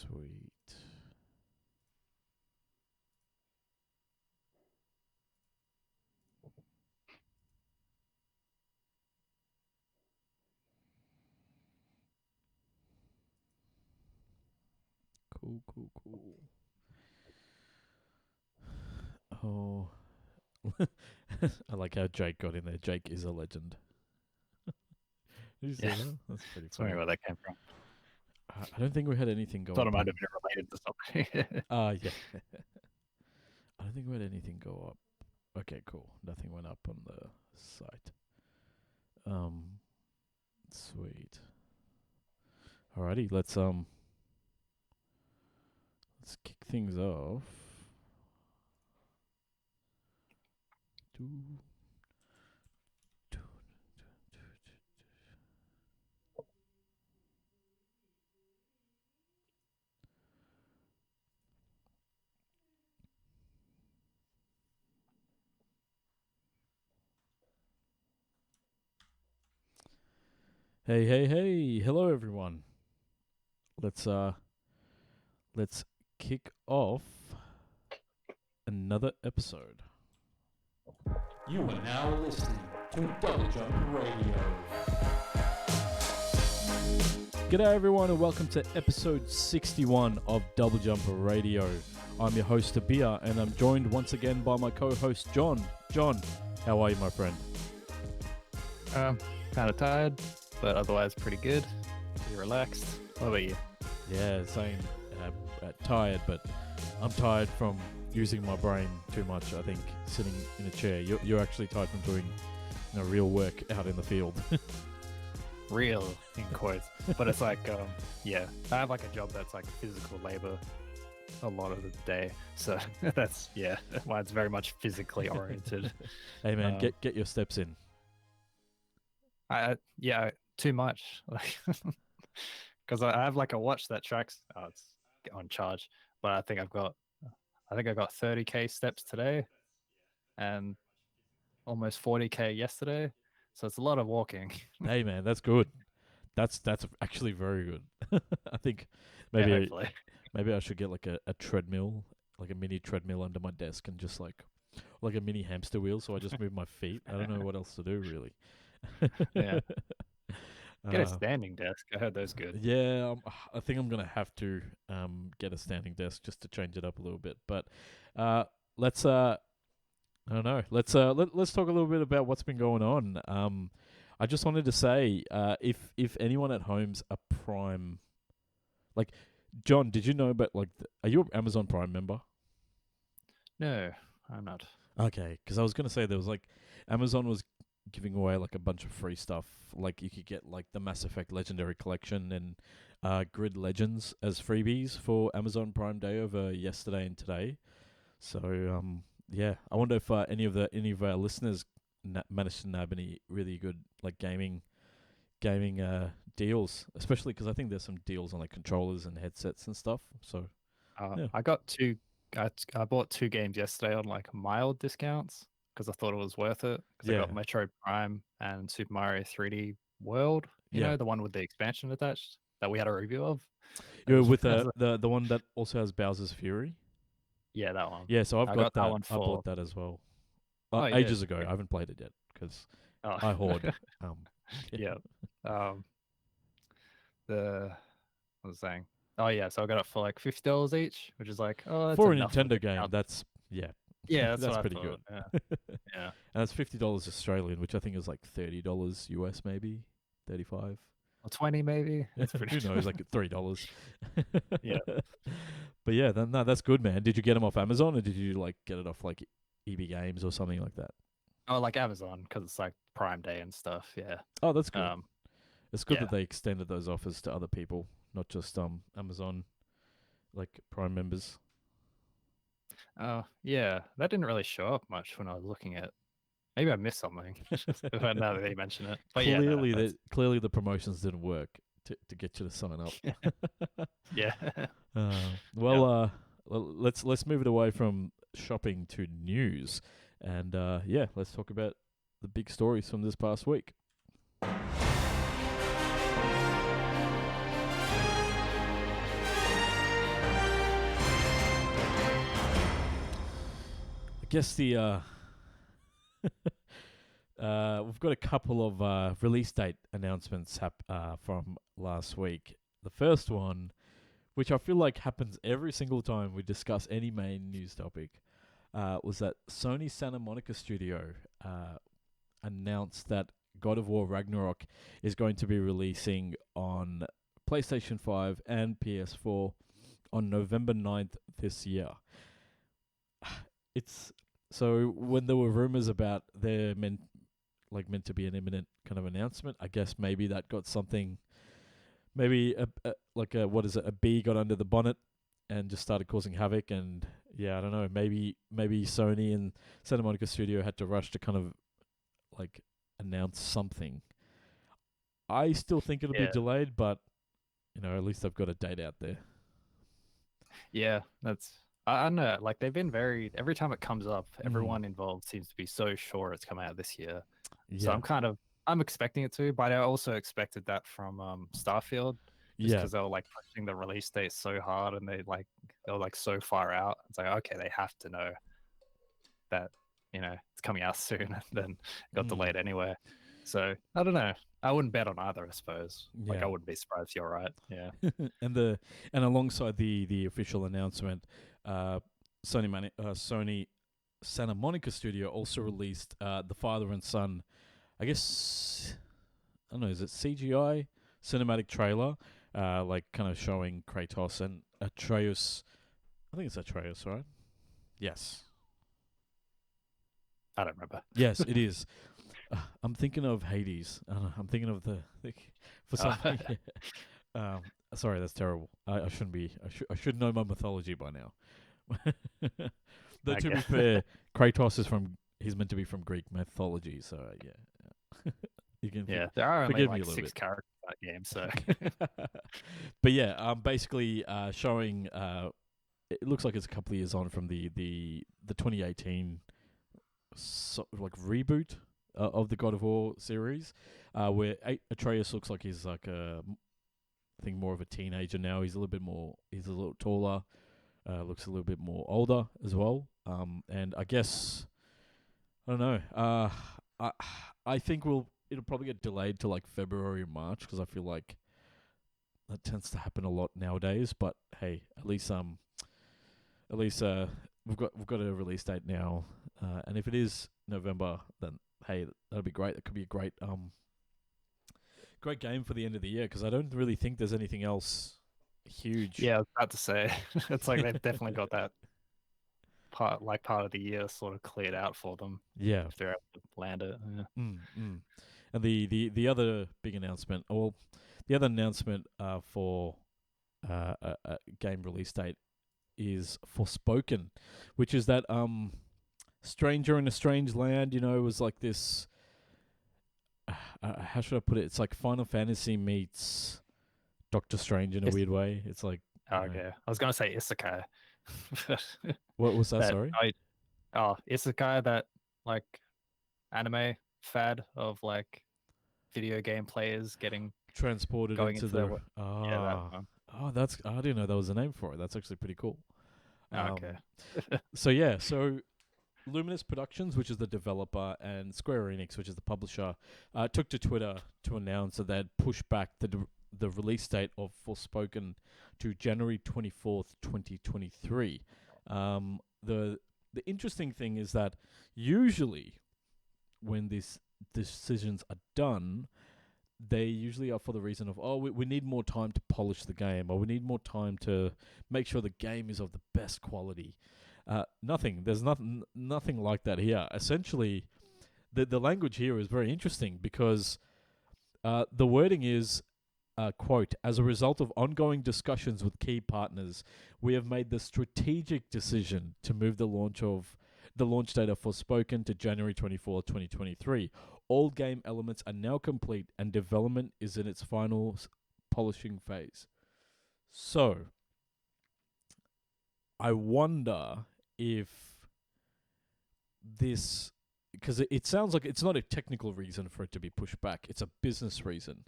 Sweet. Cool. Oh, I like how Jake got in there. Jake is a legend. Did you see Yeah. that? That's pretty It's wondering funny. where that came from. I don't think we had anything go Thought it up might on. have been related to something. Yeah. I don't think we had anything go up. Okay, cool. Nothing went up on the site. Sweet. Alrighty, let's kick things off. Hey. Hello everyone. Let's kick off another episode. You are now listening to Doublejump Radio. G'day everyone and welcome to episode 61 of Doublejump Radio. I'm your host Abir and I'm joined once again by my co-host John. John, how are you, my friend? Kind of tired, but otherwise pretty good. Pretty relaxed. What about you? Yeah, same. Tired, but I'm tired from using my brain too much. I think sitting in a chair. You're actually tired from doing real work out in the field. Real in quotes, but it's like I have like a job that's like physical labor a lot of the day, so that's why it's very much physically oriented. Hey man, get your steps in. Too much, like because I have like a watch that tracks. Oh, it's on charge, but I think I got 30k steps today, and almost 40k yesterday. So it's a lot of walking. Hey man, that's good. That's actually very good. I think maybe I should get like a treadmill, like a mini treadmill under my desk, and just like a mini hamster wheel. So I just move my feet. I don't know what else to do really. Yeah. Get a standing desk. I heard those good. Yeah, I think I'm gonna have to get a standing desk just to change it up a little bit. But let's I don't know. Let's talk a little bit about what's been going on. I just wanted to say, if anyone at home's a Prime, like John, did you know about are you an Amazon Prime member? No, I'm not. Okay, because I was gonna say there was Amazon was giving away like a bunch of free stuff. Like you could get like the Mass Effect Legendary Collection and Grid Legends as freebies for Amazon Prime Day over yesterday and today. So yeah, I wonder if any of our listeners managed to nab any really good like gaming deals, especially because I think there's some deals on like controllers and headsets and stuff. So yeah. I got two. I bought 2 games yesterday on like mild discounts because I thought it was worth it. Because I got Metro Prime and Super Mario 3D World. You know, the one with the expansion attached that we had a review of. Yeah, with the one that also has Bowser's Fury. Yeah, that one. Yeah, so I got that. One I bought that as well. ages ago. I haven't played it yet because I hoard. Yeah. What was I saying? Oh yeah, so I got it for like $50 each, which is like for a Nintendo game. That's that's pretty good. Yeah. And that's $50 Australian, which I think is like $30 US, maybe 35 or 20 maybe. It's pretty. Who knows? Like $3. Yeah. But yeah, no, that's good, man. Did you get them off Amazon or did you like get it off like EB Games or something like that? Oh, like Amazon because it's like Prime Day and stuff. Yeah. Oh, that's good. It's good that they extended those offers to other people, not just Amazon like Prime members. Oh, yeah. That didn't really show up much when I was looking at. Maybe I missed something. Now that they mention it, but clearly the promotions didn't work to get you to sign up. Yeah. Let's move it away from shopping to news, and let's talk about the big stories from this past week. guess the we've got a couple of release date announcements from last week. The first one, which I feel like happens every single time we discuss any main news topic, was that Sony Santa Monica Studio announced that God of War Ragnarok is going to be releasing on PlayStation 5 and PS4 on November 9th this year. It's so when there were rumors about they're meant to be an imminent kind of announcement, I guess maybe that got something. Maybe a bee got under the bonnet and just started causing havoc. And yeah, I don't know. Maybe Sony and Santa Monica Studio had to rush to kind of like announce something. I still think it'll be delayed, but at least I've got a date out there. Yeah, I don't know. Like they've been every time it comes up, everyone involved seems to be so sure it's coming out this year. Yeah. So I'm expecting it to, but I also expected that from Starfield, just because they were like pushing the release date so hard and they were like so far out. It's like, okay, they have to know that it's coming out soon, and then it got delayed anyway. So I don't know. I wouldn't bet on either, I suppose. Yeah. Like I wouldn't be surprised if you're right. Yeah. and alongside the official announcement, Sony Santa Monica Studio also released the father and son, I guess, I don't know, is it CGI cinematic trailer, kind of showing Kratos and Atreus. I think it's Atreus, right? Yes. I don't remember. Yes, it is. I'm thinking of Hades. I don't know, I'm thinking of for something. Sorry, that's terrible. I shouldn't be. I should know my mythology by now. Though to be fair, Kratos he's meant to be from Greek mythology, so yeah. You can there are only like 6 characters in that game, so. But yeah, basically showing. It looks like it's a couple of years on from the 2018 reboot of the God of War series, where Atreus looks like he's like I think more of a teenager now. He's a little taller, looks a little bit more older as well. And I guess I don't know. I think it'll probably get delayed to like February or March, because I feel like that tends to happen a lot nowadays. But hey, at least we've got a release date now, and if it is November, then hey, that'll be great. That could be a great game for the end of the year, because I don't really think there's anything else huge. Yeah, I was about to say, it's like they've definitely got that part of the year sort of cleared out for them. Yeah, if they're able to land it. Yeah. And the other big announcement, for a game release date is Forspoken, which is that Stranger in a Strange Land. It was like this. How should I put it? It's like Final Fantasy meets Doctor Strange in a weird way. It's like okay, I was gonna say isekai. What was that? Sorry. Isekai, that like anime fad of like video game players getting transported into that one. I didn't know there was a name for it. That's actually pretty cool. Okay. So Luminous Productions, which is the developer, and Square Enix, which is the publisher, took to Twitter to announce that they'd push back the release date of Forspoken to January 24th, 2023. The interesting thing is that usually when these decisions are done, they usually are for the reason of, we need more time to polish the game, or we need more time to make sure the game is of the best quality. There's nothing like that here. Essentially, the language here is very interesting, because the wording is, quote, as a result of ongoing discussions with key partners, we have made the strategic decision to move the launch date of Forspoken to January 24, 2023. All game elements are now complete, and development is in its final polishing phase. So, I wonder if this, because it sounds like it's not a technical reason for it to be pushed back, it's a business reason.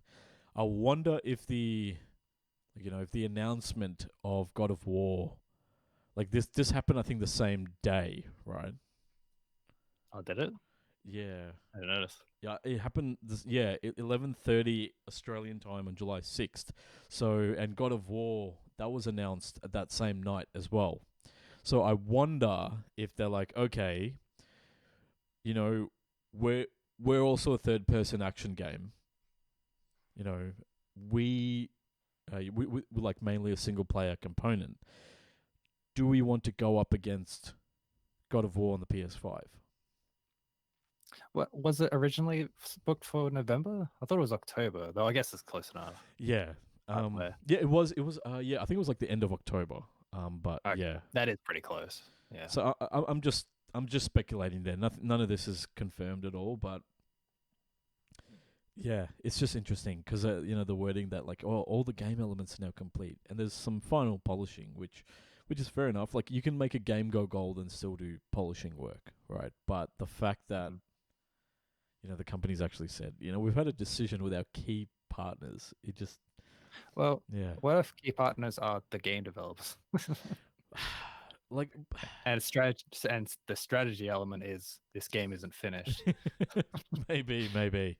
I wonder if the announcement of God of War, like this happened, I think, the same day, right? Oh, did it? Yeah. I didn't notice. Yeah, it happened. 11:30 Australian time on July 6th. So, and God of War that was announced at that same night as well. So I wonder if they're like, okay, you know, we're we're also a third-person action game. You know, we we're like mainly a single-player component. Do we want to go up against God of War on the PS5? What was it originally booked for November? I thought it was October, though. I guess it's close enough. Yeah. Way. Yeah, it was. Yeah, I think it was like the end of October. But Okay, yeah. that is pretty close. Yeah. So I'm just speculating there. None of this is confirmed at all. But yeah, it's just interesting because the wording that like all the game elements are now complete, and there's some final polishing, which is fair enough. Like you can make a game go gold and still do polishing work, right? But the fact that the company's actually said, we've had a decision with our key partners. It just Well, yeah. what if key partners are the game developers? Like and the strategy element is this game isn't finished. maybe.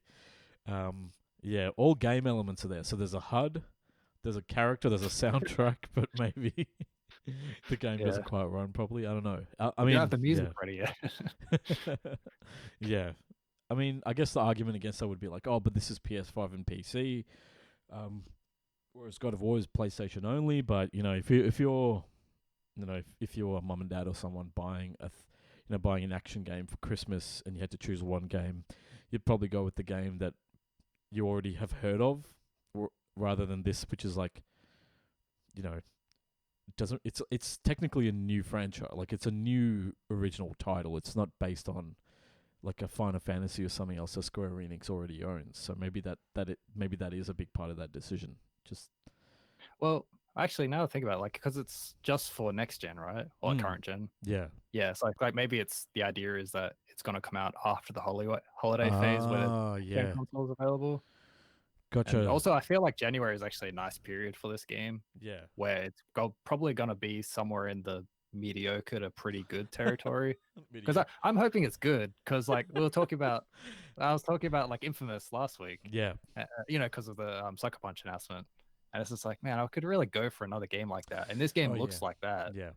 Yeah, all game elements are there. So there's a HUD, there's a character, there's a soundtrack, but maybe the game doesn't quite run properly. I don't know. I mean, you have the music ready yet. Yeah. I mean, I guess the argument against that would be like, oh, but this is PS5 and PC, whereas God of War is PlayStation only. But if you're a mum and dad or someone buying buying an action game for Christmas and you had to choose one game, you'd probably go with the game that you already have heard of, rather than this, which is like, it's technically a new franchise. Like it's a new original title. It's not based on like a Final Fantasy or something else that Square Enix already owns. So maybe that is a big part of that decision. Just well, actually, now I think about it, like because it's just for next gen, right, or current gen. Yeah. Yeah, it's like maybe it's the idea is that it's going to come out after the holiday phase where the consoles available. Gotcha. And also, I feel like January is actually a nice period for this game. Yeah. Where it's probably going to be somewhere in the mediocre to pretty good territory. Because I'm hoping it's good. Because like I was talking about like Infamous last week. Yeah. Because of the Sucker Punch announcement. And it's just like, man, I could really go for another game like that. And this game looks like that. Yeah.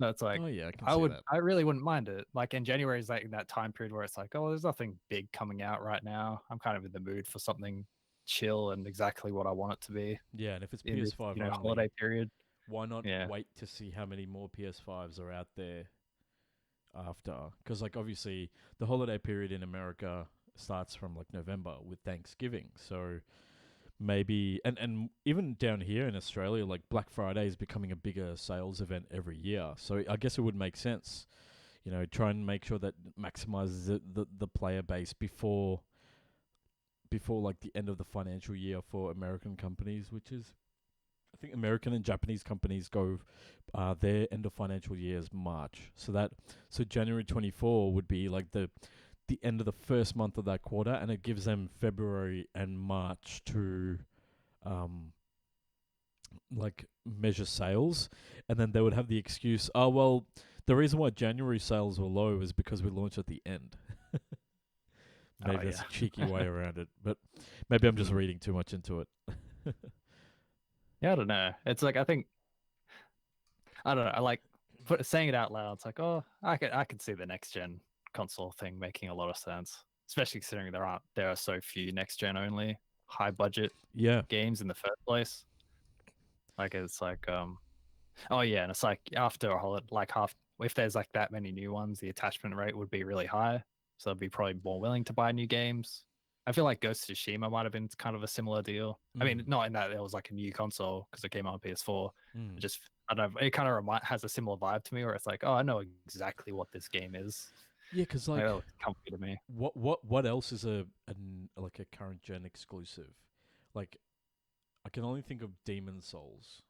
No, it's like, I really wouldn't mind it. Like in January is like that time period where it's like, oh, there's nothing big coming out right now. I'm kind of in the mood for something chill and exactly what I want it to be. Yeah, and if it's PS5 only, holiday period, why not wait to see how many more PS5s are out there after? Because like obviously the holiday period in America starts from like November with Thanksgiving, so maybe and even down here in Australia, like Black Friday is becoming a bigger sales event every year. So I guess it would make sense, try and make sure that maximizes the player base before like the end of the financial year for American companies, which is, I think American and Japanese companies go their end of financial year is March. So January 24 would be like the end of the first month of that quarter, and it gives them February and March to like measure sales, and then they would have the excuse, oh well, the reason why January sales were low is because we launched at the end. Maybe that's a cheeky way around it, but maybe I'm just reading too much into it. Yeah, I don't know. It's like I don't know. I like saying it out loud. It's like, oh, I could see the next gen console thing making a lot of sense, especially considering there are so few next gen only high budget games in the first place. Like it's like oh yeah, and it's like after a whole like half if there's like that many new ones, the attachment rate would be really high. So they'd be probably more willing to buy new games. I feel like Ghost of Tsushima might have been kind of a similar deal. I mean, not in that it was like a new console because it came out on PS4. Just I don't know. It kind of has a similar vibe to me, where it's like, oh, I know exactly what this game is. Yeah, because like, it's comfy to me. What else is a current gen exclusive? Like, I can only think of Demon Souls.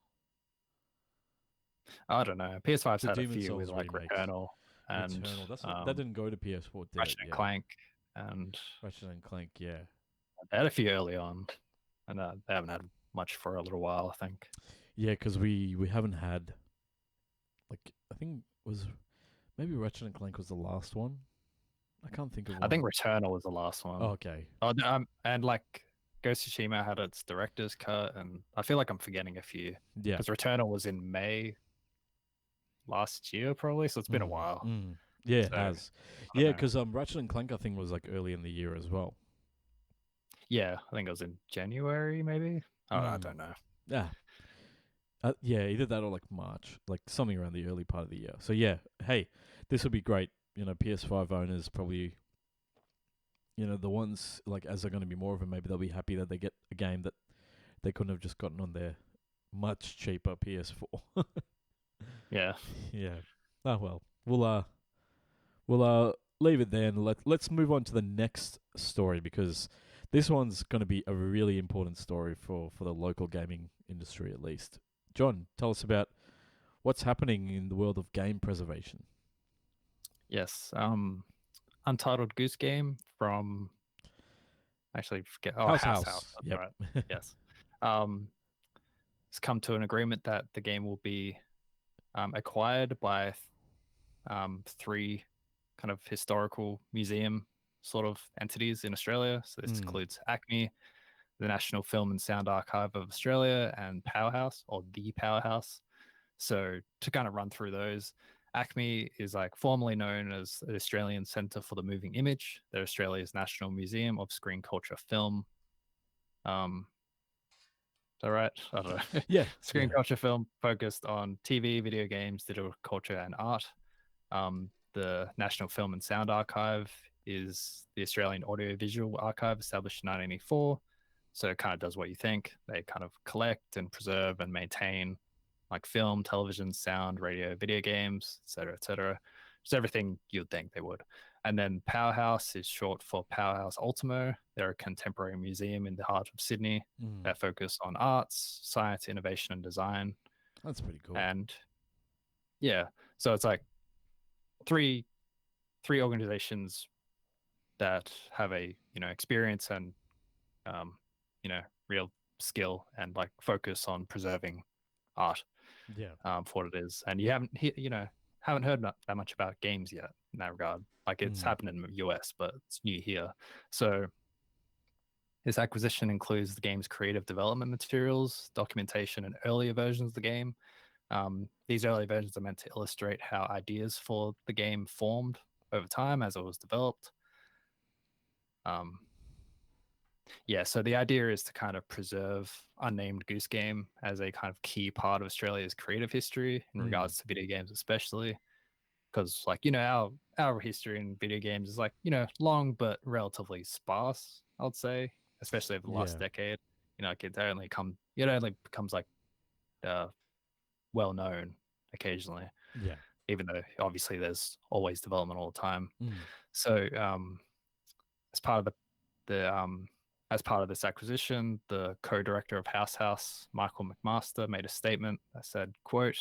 I don't know. PS5's had Demon a few Souls with like remakes. Returnal and that didn't go to PS4. Ratchet and Clank and Ratchet and Clank. Yeah, they had a few early on, and they haven't had much for a little while, I think. Yeah, because we haven't had like I think maybe Ratchet and Clank was the last one. I can't think of I one. think Returnal was the last one. Oh, okay. Oh, and like Ghost of Tsushima had its director's cut, and I feel like I'm forgetting a few Yeah. because Returnal was in May last year, probably. So it's been a while. Yeah, it So has. I don't Yeah, know. because Ratchet and Clank I think was like early in the year as well. Yeah, I think it was in January, maybe. Oh, I Mm. don't know. Yeah. Yeah, either that or like March, like something around the early part of the year. So yeah, hey, this would be great. You know, PS5 owners probably, you know, the ones like as they're going to be more of them, maybe they'll be happy that they get a game that they couldn't have just gotten on their much cheaper PS4. Yeah. Yeah. Oh well, we'll leave it there and let's move on to the next story because this one's going to be a really important story for the local gaming industry at least. John, tell us about what's happening in the world of game preservation. Yes. Untitled Goose Game from actually forget. Oh, House. That's Yep. right. Yes. Um, it's come to an agreement that the game will be acquired by three kind of historical museum sort of entities in Australia. So this includes ACME, the National Film and Sound Archive of Australia, and Powerhouse or the Powerhouse. So to kind of run through those, ACME is like formerly known as the Australian Centre for the Moving Image. They're Australia's National Museum of Screen Culture Film. Is that right? I don't know. Yeah. Screen culture film focused on TV, video games, digital culture, and art. The National Film and Sound Archive is the Australian Audiovisual Archive established in 1984. So it kind of does what you think. They kind of collect and preserve and maintain like film, television, sound, radio, video games, etc., etc. Just everything you'd think they would. And then Powerhouse is short for Powerhouse Ultimo. They're a contemporary museum in the heart of Sydney that focus on arts, science, innovation, and design. That's pretty cool. And yeah, so it's like three organizations that have a experience and real skill and like focus on preserving art Yeah. for what it is. And you haven't heard that much about games yet in that regard. Like it's happened in the US, but it's new here. So this acquisition includes the game's creative development materials, documentation, and earlier versions of the game. These early versions are meant to illustrate how ideas for the game formed over time as it was developed. So the idea is to kind of preserve Unnamed Goose Game as a kind of key part of Australia's creative history in regards to video games, especially because, like, our history in video games is like long but relatively sparse, I would say, especially over the last decade. It only becomes like well known occasionally. Yeah. Even though obviously there's always development all the time. So as part of as part of this acquisition, the co-director of House, Michael McMaster, made a statement that said, quote,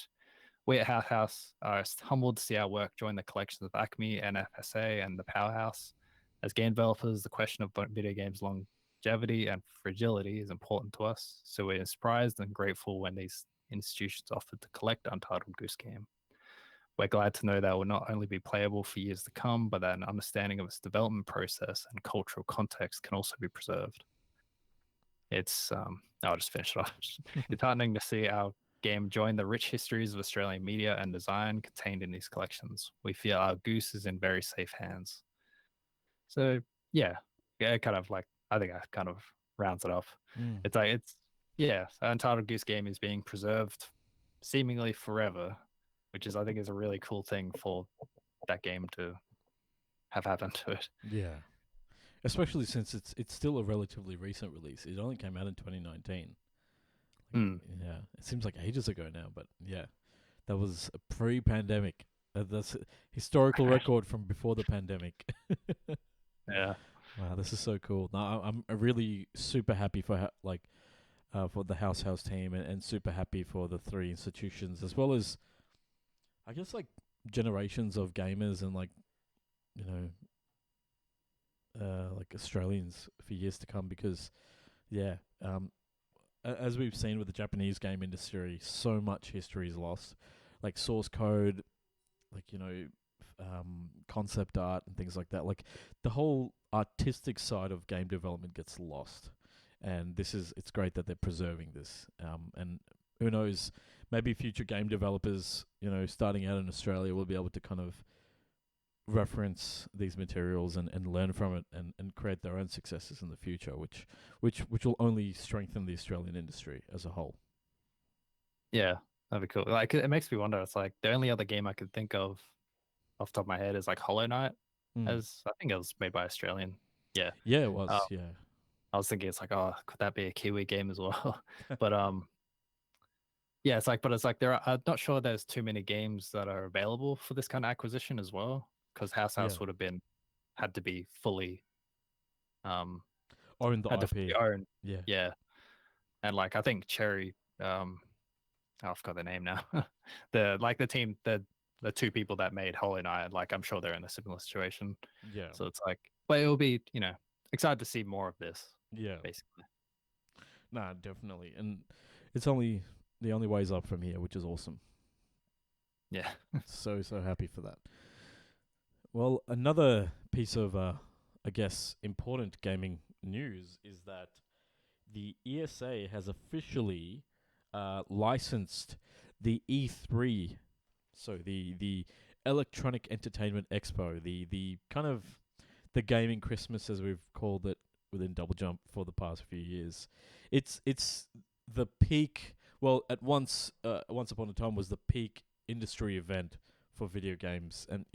"We at House are humbled to see our work join the collections of ACME, NFSA, and the Powerhouse. As game developers, the question of video games longevity and fragility is important to us, so we're surprised and grateful when these institutions offered to collect Untitled Goose Game. We're glad to know that it will not only be playable for years to come, but that an understanding of its development process and cultural context can also be preserved." It's I'll just finish it off. It's heartening to see our game join the rich histories of Australian media and design contained in these collections. We feel our goose is in very safe hands. So yeah, kind of like I think I kind of rounds it off. It's like Untitled Goose Game is being preserved seemingly forever, which is I think is a really cool thing for that game to have happened to it. Yeah. Especially since it's still a relatively recent release. It only came out in 2019. Yeah, it seems like ages ago now, but yeah, that was a pre-pandemic. That's a historical record from before the pandemic. Yeah. Wow, this is so cool. Now I'm really super happy for for the House team and super happy for the three institutions as well as I guess like generations of gamers and like like Australians for years to come because as we've seen with the Japanese game industry, so much history is lost. Like source code, like concept art and things like that. Like the whole artistic side of game development gets lost, and it's great that they're preserving this. And who knows, maybe future game developers, starting out in Australia, will be able to kind of reference these materials and learn from it and create their own successes in the future, which will only strengthen the Australian industry as a whole. Yeah, that'd be cool. Like it makes me wonder. It's like the only other game I could think of off the top of my head is like Hollow Knight. As I think it was made by Australian. Yeah. Yeah, it was. Yeah. I was thinking it's like, oh, could that be a Kiwi game as well? But yeah, it's like I'm not sure there's too many games that are available for this kind of acquisition as well, because House would have had to be fully own the had to IP. fully own. Yeah. Yeah. And like I think Cherry, I forgot their name now. the team, the two people that made Hollow Knight, like I'm sure they're in a similar situation. Yeah. So it's like, but it'll be, excited to see more of this. Yeah. Basically. Nah, definitely. And it's only the only way's up from here, which is awesome. Yeah. so happy for that. Well, another piece of I guess important gaming news is that the ESA has officially licensed the E3, so the Electronic Entertainment Expo, the kind of the gaming Christmas as we've called it within Doublejump for the past few years. It's the peak. Well, once upon a time was the peak industry event for video games, and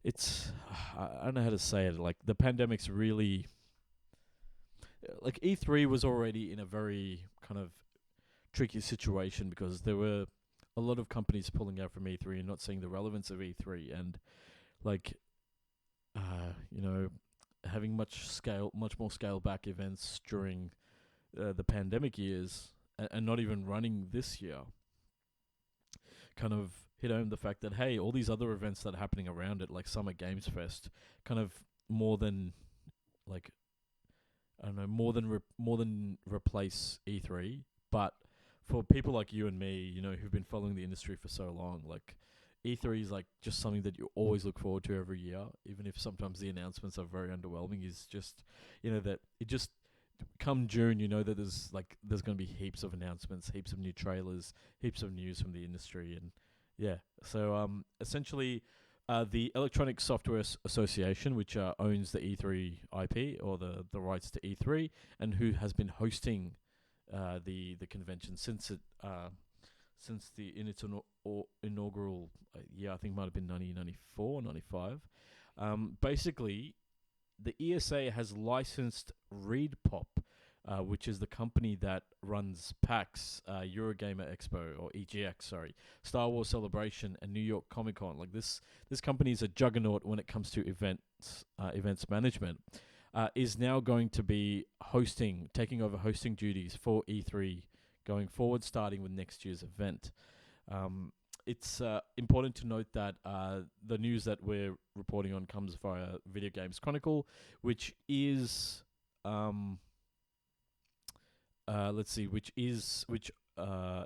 it's I don't know how to say it. Like the pandemic's really, like E3 was already in a very kind of tricky situation because there were a lot of companies pulling out from E3 and not seeing the relevance of E3, and like having much more scale back events during the pandemic years and not even running this year kind of hit home the fact that, hey, all these other events that are happening around it, like Summer Games Fest, kind of more than replace E3. But for people like you and me, who've been following the industry for so long, like E3 is like just something that you always look forward to every year, even if sometimes the announcements are very underwhelming. Is just that it just come June, that there's going to be heaps of announcements, heaps of new trailers, heaps of news from the industry, and yeah. So essentially, the Electronic Software Association, which owns the E3 IP or the rights to E3, and who has been hosting the convention since in its inaugural year, I think might have been 1994, 95. Basically, the ESA has licensed ReedPop, which is the company that runs PAX, Eurogamer Expo, or EGX, sorry, Star Wars Celebration, and New York Comic Con. Like this company is a juggernaut when it comes to events management. Is now going to be taking over hosting duties for E3 going forward, starting with next year's event. It's important to note that the news that we're reporting on comes via Video Games Chronicle, which is which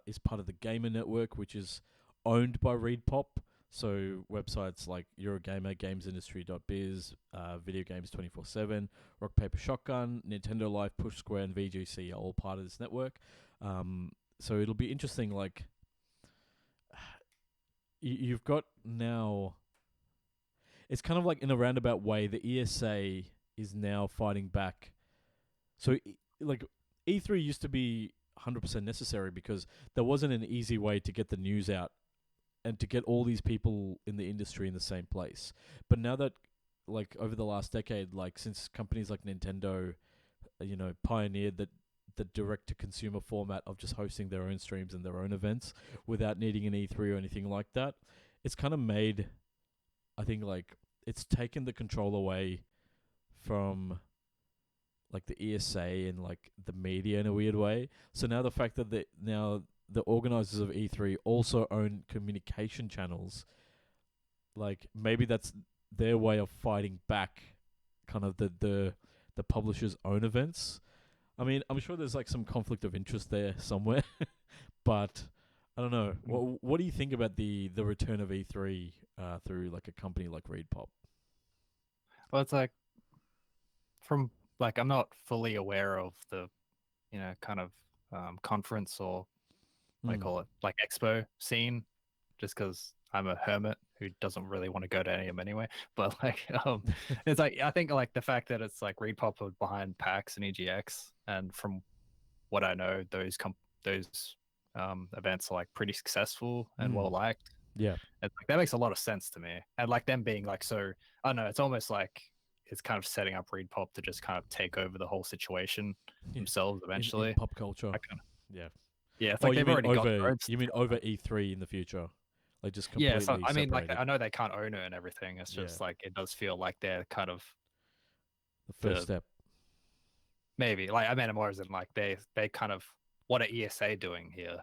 is part of the Gamer Network, which is owned by ReedPop. So websites like Eurogamer, GamesIndustry.biz, Video Games 24/7, Rock Paper Shotgun, Nintendo Life, Push Square, and VGC are all part of this network. So it'll be interesting. Like you've got now, it's kind of like in a roundabout way, the ESA is now fighting back. So like E3 used to be 100% necessary because there wasn't an easy way to get the news out and to get all these people in the industry in the same place. But now that, like, over the last decade, like, since companies like Nintendo, pioneered the direct-to-consumer format of just hosting their own streams and their own events without needing an E3 or anything like that, it's kind of made, I think, like, it's taken the control away from, like, the ESA and, like, the media in a weird way. So now the fact that the organizers of E3 also own communication channels, like, maybe that's their way of fighting back kind of the publisher's own events. I mean, I'm sure there's like some conflict of interest there somewhere, but I don't know. What do you think about the return of E3 through like a company like ReedPop. Well, it's like from like I'm not fully aware of the kind of conference or what do you Mm. call it, like expo scene, just because I'm a hermit who doesn't really want to go to any of them anyway. But like, it's like I think like the fact that it's like ReedPop are behind PAX and EGX, and from what I know, those events are like pretty successful and well liked. Yeah. It's like that makes a lot of sense to me, and like them being like so, I don't know. It's almost like it's kind of setting up ReedPop to just kind of take over the whole situation Yeah. themselves In eventually. pop culture. I kind of, Yeah. yeah, it's Oh, like you they've mean already got their over? own You mean stuff. over E3 in the future? Like just Yeah, completely so I mean, like separated. I know they can't own it and everything. It's Yeah. just like it does feel like they're kind of The first the step. maybe like I mean more as in like they kind of what are ESA doing here?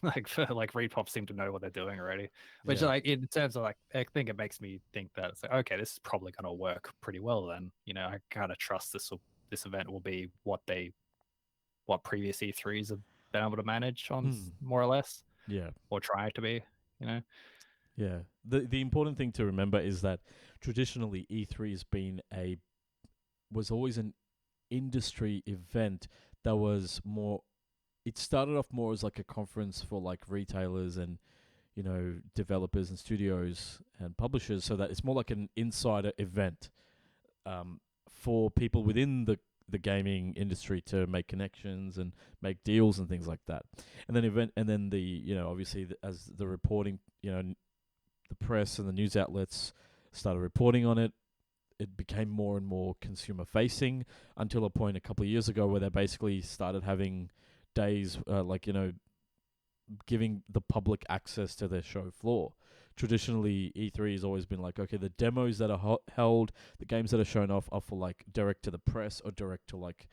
Like for, like ReedPop seem to know what they're doing already. Which Yeah. like in terms of like I think it makes me think that it's like okay, this is probably gonna work pretty well then. I kind of trust this event will be what previous E3s have been able to manage on more or less, Yeah. or try to be, you know. Yeah. The important thing to remember is that traditionally E3 has been was always an industry event that was more. It started off more as like a conference for like retailers and developers and studios and publishers, so that it's more like an insider event for people within the gaming industry to make connections and make deals and things like that. And then obviously as the reporting, the press and the news outlets started reporting on it, it became more and more consumer facing until a point a couple of years ago where they basically started having days giving the public access to their show floor. Traditionally, E3 has always been like, okay, the demos that are held, the games that are shown off are for like direct to the press or direct to like,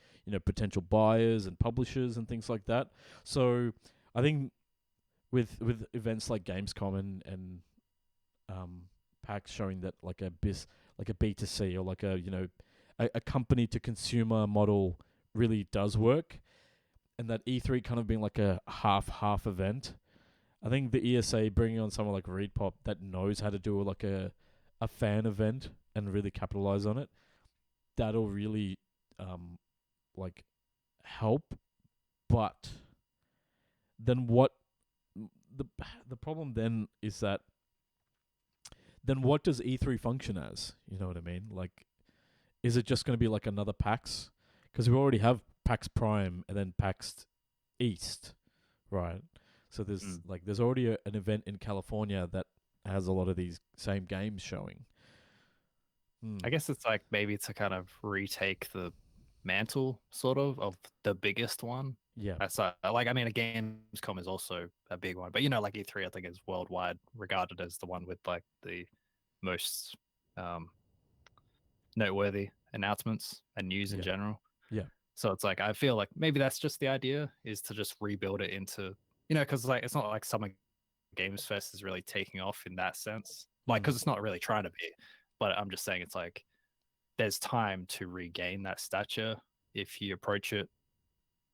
potential buyers and publishers and things like that. So I think with events like Gamescom and PAX showing that like a B2C or like a company to consumer model really does work, and that E3 kind of being like a half event. I think the ESA bringing on someone like ReedPop that knows how to do like a fan event and really capitalize on it, that'll really like help. But then the problem then is that then what does E3 function as? You know what I mean? Like, is it just going to be like another PAX? Because we already have PAX Prime and then PAX East, right? So there's already an event in California that has a lot of these same games showing. I guess it's like maybe to kind of retake the mantle sort of the biggest one. Yeah. That's like I mean, a Gamescom is also a big one, but like E3, I think is worldwide regarded as the one with like the most noteworthy announcements and news in general. Yeah. So it's like I feel like maybe that's just the idea, is to just rebuild it into because like it's not like Summer Games Fest is really taking off in that sense, like because it's not really trying to be. But I'm just saying it's like there's time to regain that stature if you approach it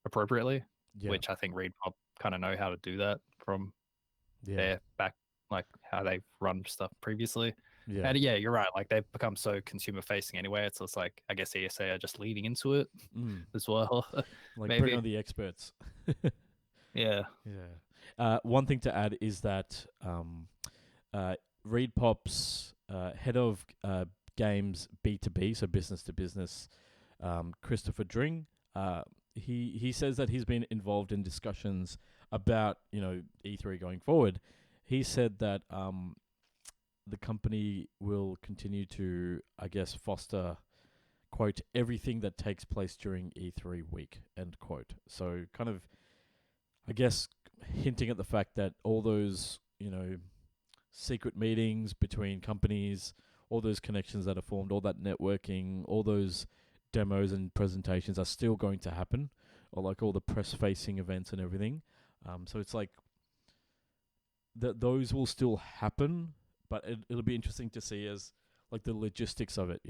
appropriately, which I think ReedPop kind of know how to do that from their back, like how they've run stuff previously. Yeah. And yeah, you're right. Like they've become so consumer facing anyway. So it's like I guess ESA are just leading into it as well. Like maybe. bring on the experts. Yeah. Yeah. One thing to add is that ReedPop's head of games B2B, so business to business, Christopher Dring, he says that he's been involved in discussions about E3 going forward. He said that the company will continue to, I guess, foster, quote, everything that takes place during E3 week, end quote. So kind of, I guess, hinting at the fact that all those, secret meetings between companies, all those connections that are formed, all that networking, all those demos and presentations are still going to happen, or like all the press-facing events and everything. So it's like those will still happen, but it'll be interesting to see as like the logistics of it,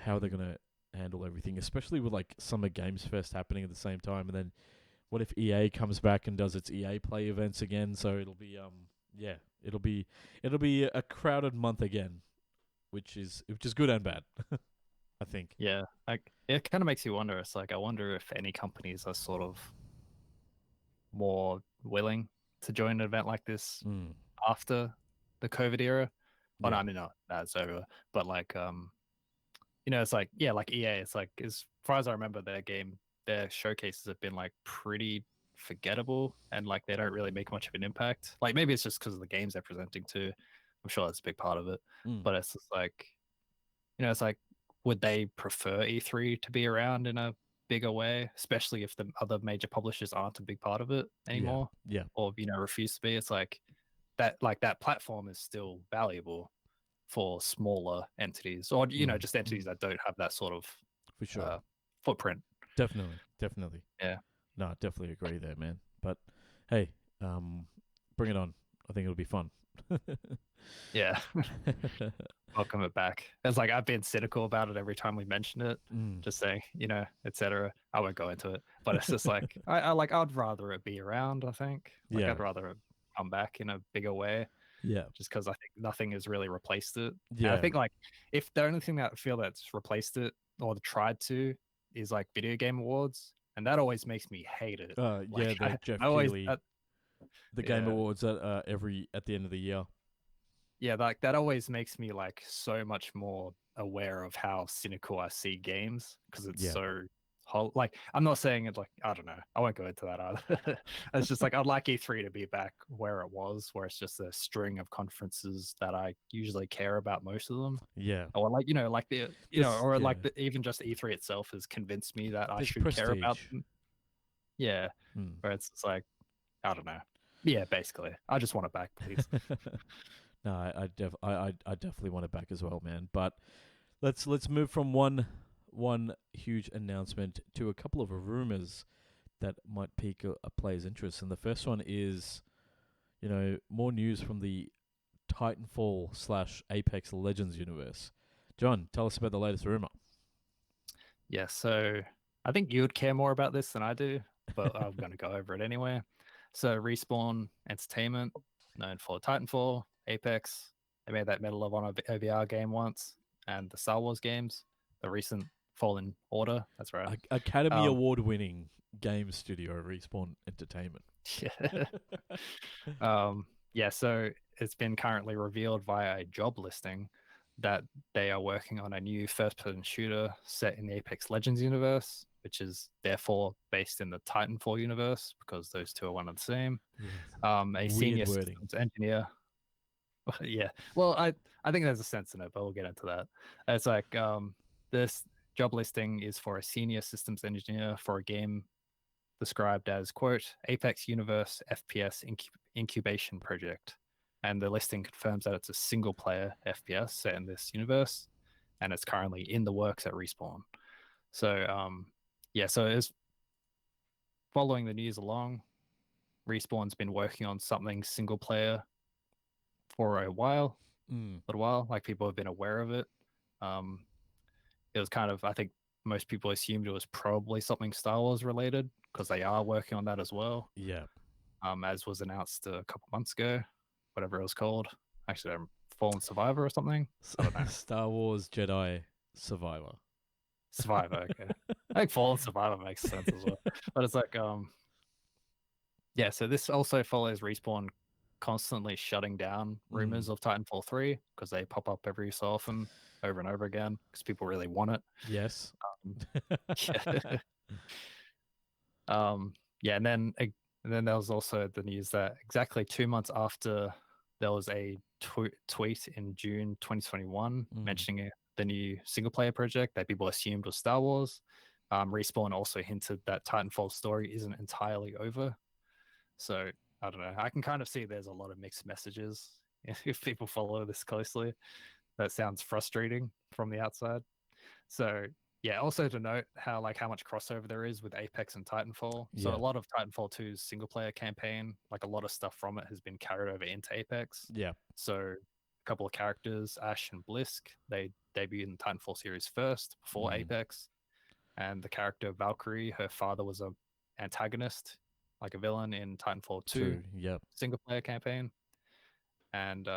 how they're going to handle everything, especially with like Summer Games Fest happening at the same time. And then what if EA comes back and does its EA Play events again? So it'll be Yeah, it'll be a crowded month again, which is good and bad. I think. Yeah, like it kind of makes you wonder. It's like I wonder if any companies are sort of more willing to join an event like this Mm. after the COVID era. Oh no, Yeah. I mean not that's over, but like it's like yeah, like EA. It's like as far as I remember, their showcases have been like pretty forgettable, and like they don't really make much of an impact. Like maybe it's just because of the games they're presenting too. I'm sure that's a big part of it, Mm. but it's just like it's like would they prefer E3 to be around in a bigger way, especially if the other major publishers aren't a big part of it Yeah. anymore, Yeah. or refuse to be? It's like that platform is still valuable for smaller entities, or just entities that don't have that sort of For sure. footprint. Definitely. Definitely. Yeah, No, I definitely agree there, man. But hey, bring it on. I think it'll be fun. yeah. Welcome it back. It's like I've been cynical about it every time we mention it, Mm. just saying, etc. I won't go into it, but it's just like I'd rather it be around. I think like Yeah. I'd rather it come back in a bigger way, Yeah. just because I think nothing has really replaced it. And I Yeah. think like if the only thing that I feel that's replaced it or tried to is like video game awards, and that always makes me hate it. Yeah, Like the Jeff I always Keighley, the Game yeah. Awards at at the end of the year. Yeah, like that always makes me like so much more aware of how cynical I see games because it's Yeah. so whole. Like I'm not saying it like I don't know. I won't go into that either. It's just like I'd like E3 to be back where it was, where it's just a string of conferences that I usually care about most of them, Yeah. or like like the This- or yeah. like even just E3 itself has convinced me that I There's should care about prestige. them. Yeah, Mm. where it's like I don't know. Yeah, basically, I just want it back, please. No, I definitely want it back as well, man. But let's move from one huge announcement to a couple of rumors that might pique a player's interest. And the first one is, more news from the Titanfall / Apex Legends universe. John, tell us about the latest rumor. Yeah, so I think you would care more about this than I do, but I'm going to go over it anyway. So, Respawn Entertainment, known for Titanfall, Apex, they made that Medal of Honor OVR game once, and the Star Wars games, the recent Fallen Order. That's right. Academy Um, Award winning game studio Respawn Entertainment. yeah. Yeah, so it's been currently revealed via a job listing that they are working on a new first-person shooter set in the Apex Legends universe, which is therefore based in the Titanfall universe because those two are one and the same. Yeah. A Weird senior wording. systems engineer. Yeah, well, I think there's a sense in it, but we'll get into that. It's like this job listing is for a senior systems engineer for a game described as quote Apex Universe FPS incubation project, and the listing confirms that it's a single player FPS set in this universe, and it's currently in the works at Respawn. So yeah, so it's following the news along. Respawn's been working on something single player for a little while. Like people have been aware of it. It was kind of I think most people assumed it was probably something Star Wars related because they are working on that as well. Yeah. As was announced a couple months ago, whatever it was called. Actually, Fallen Survivor or something. I don't know. Star Wars Jedi Survivor. Survivor. Okay, I think Fallen Survivor makes sense as well. But it's like, yeah. So this also follows Respawn constantly shutting down rumors of Titanfall 3 because they pop up every so often, over and over again, because people really want it. Yes. Yeah. Yeah, and then there was also the news that exactly 2 months after there was a tweet in June 2021 mentioning the new single player project that people assumed was Star Wars. Respawn also hinted that Titanfall's story isn't entirely over. So I don't know. I can kind of see there's a lot of mixed messages if people follow this closely. That sounds frustrating from the outside. So yeah, also to note how much crossover there is with Apex and Titanfall. So Yeah. a lot of Titanfall 2's single player campaign, like a lot of stuff from it has been carried over into Apex. Yeah. So a couple of characters, Ash and Blisk, they debuted in the Titanfall series first before Apex. And the character Valkyrie, her father was a antagonist, like a villain in Titanfall 2 True. Yep. single player campaign. and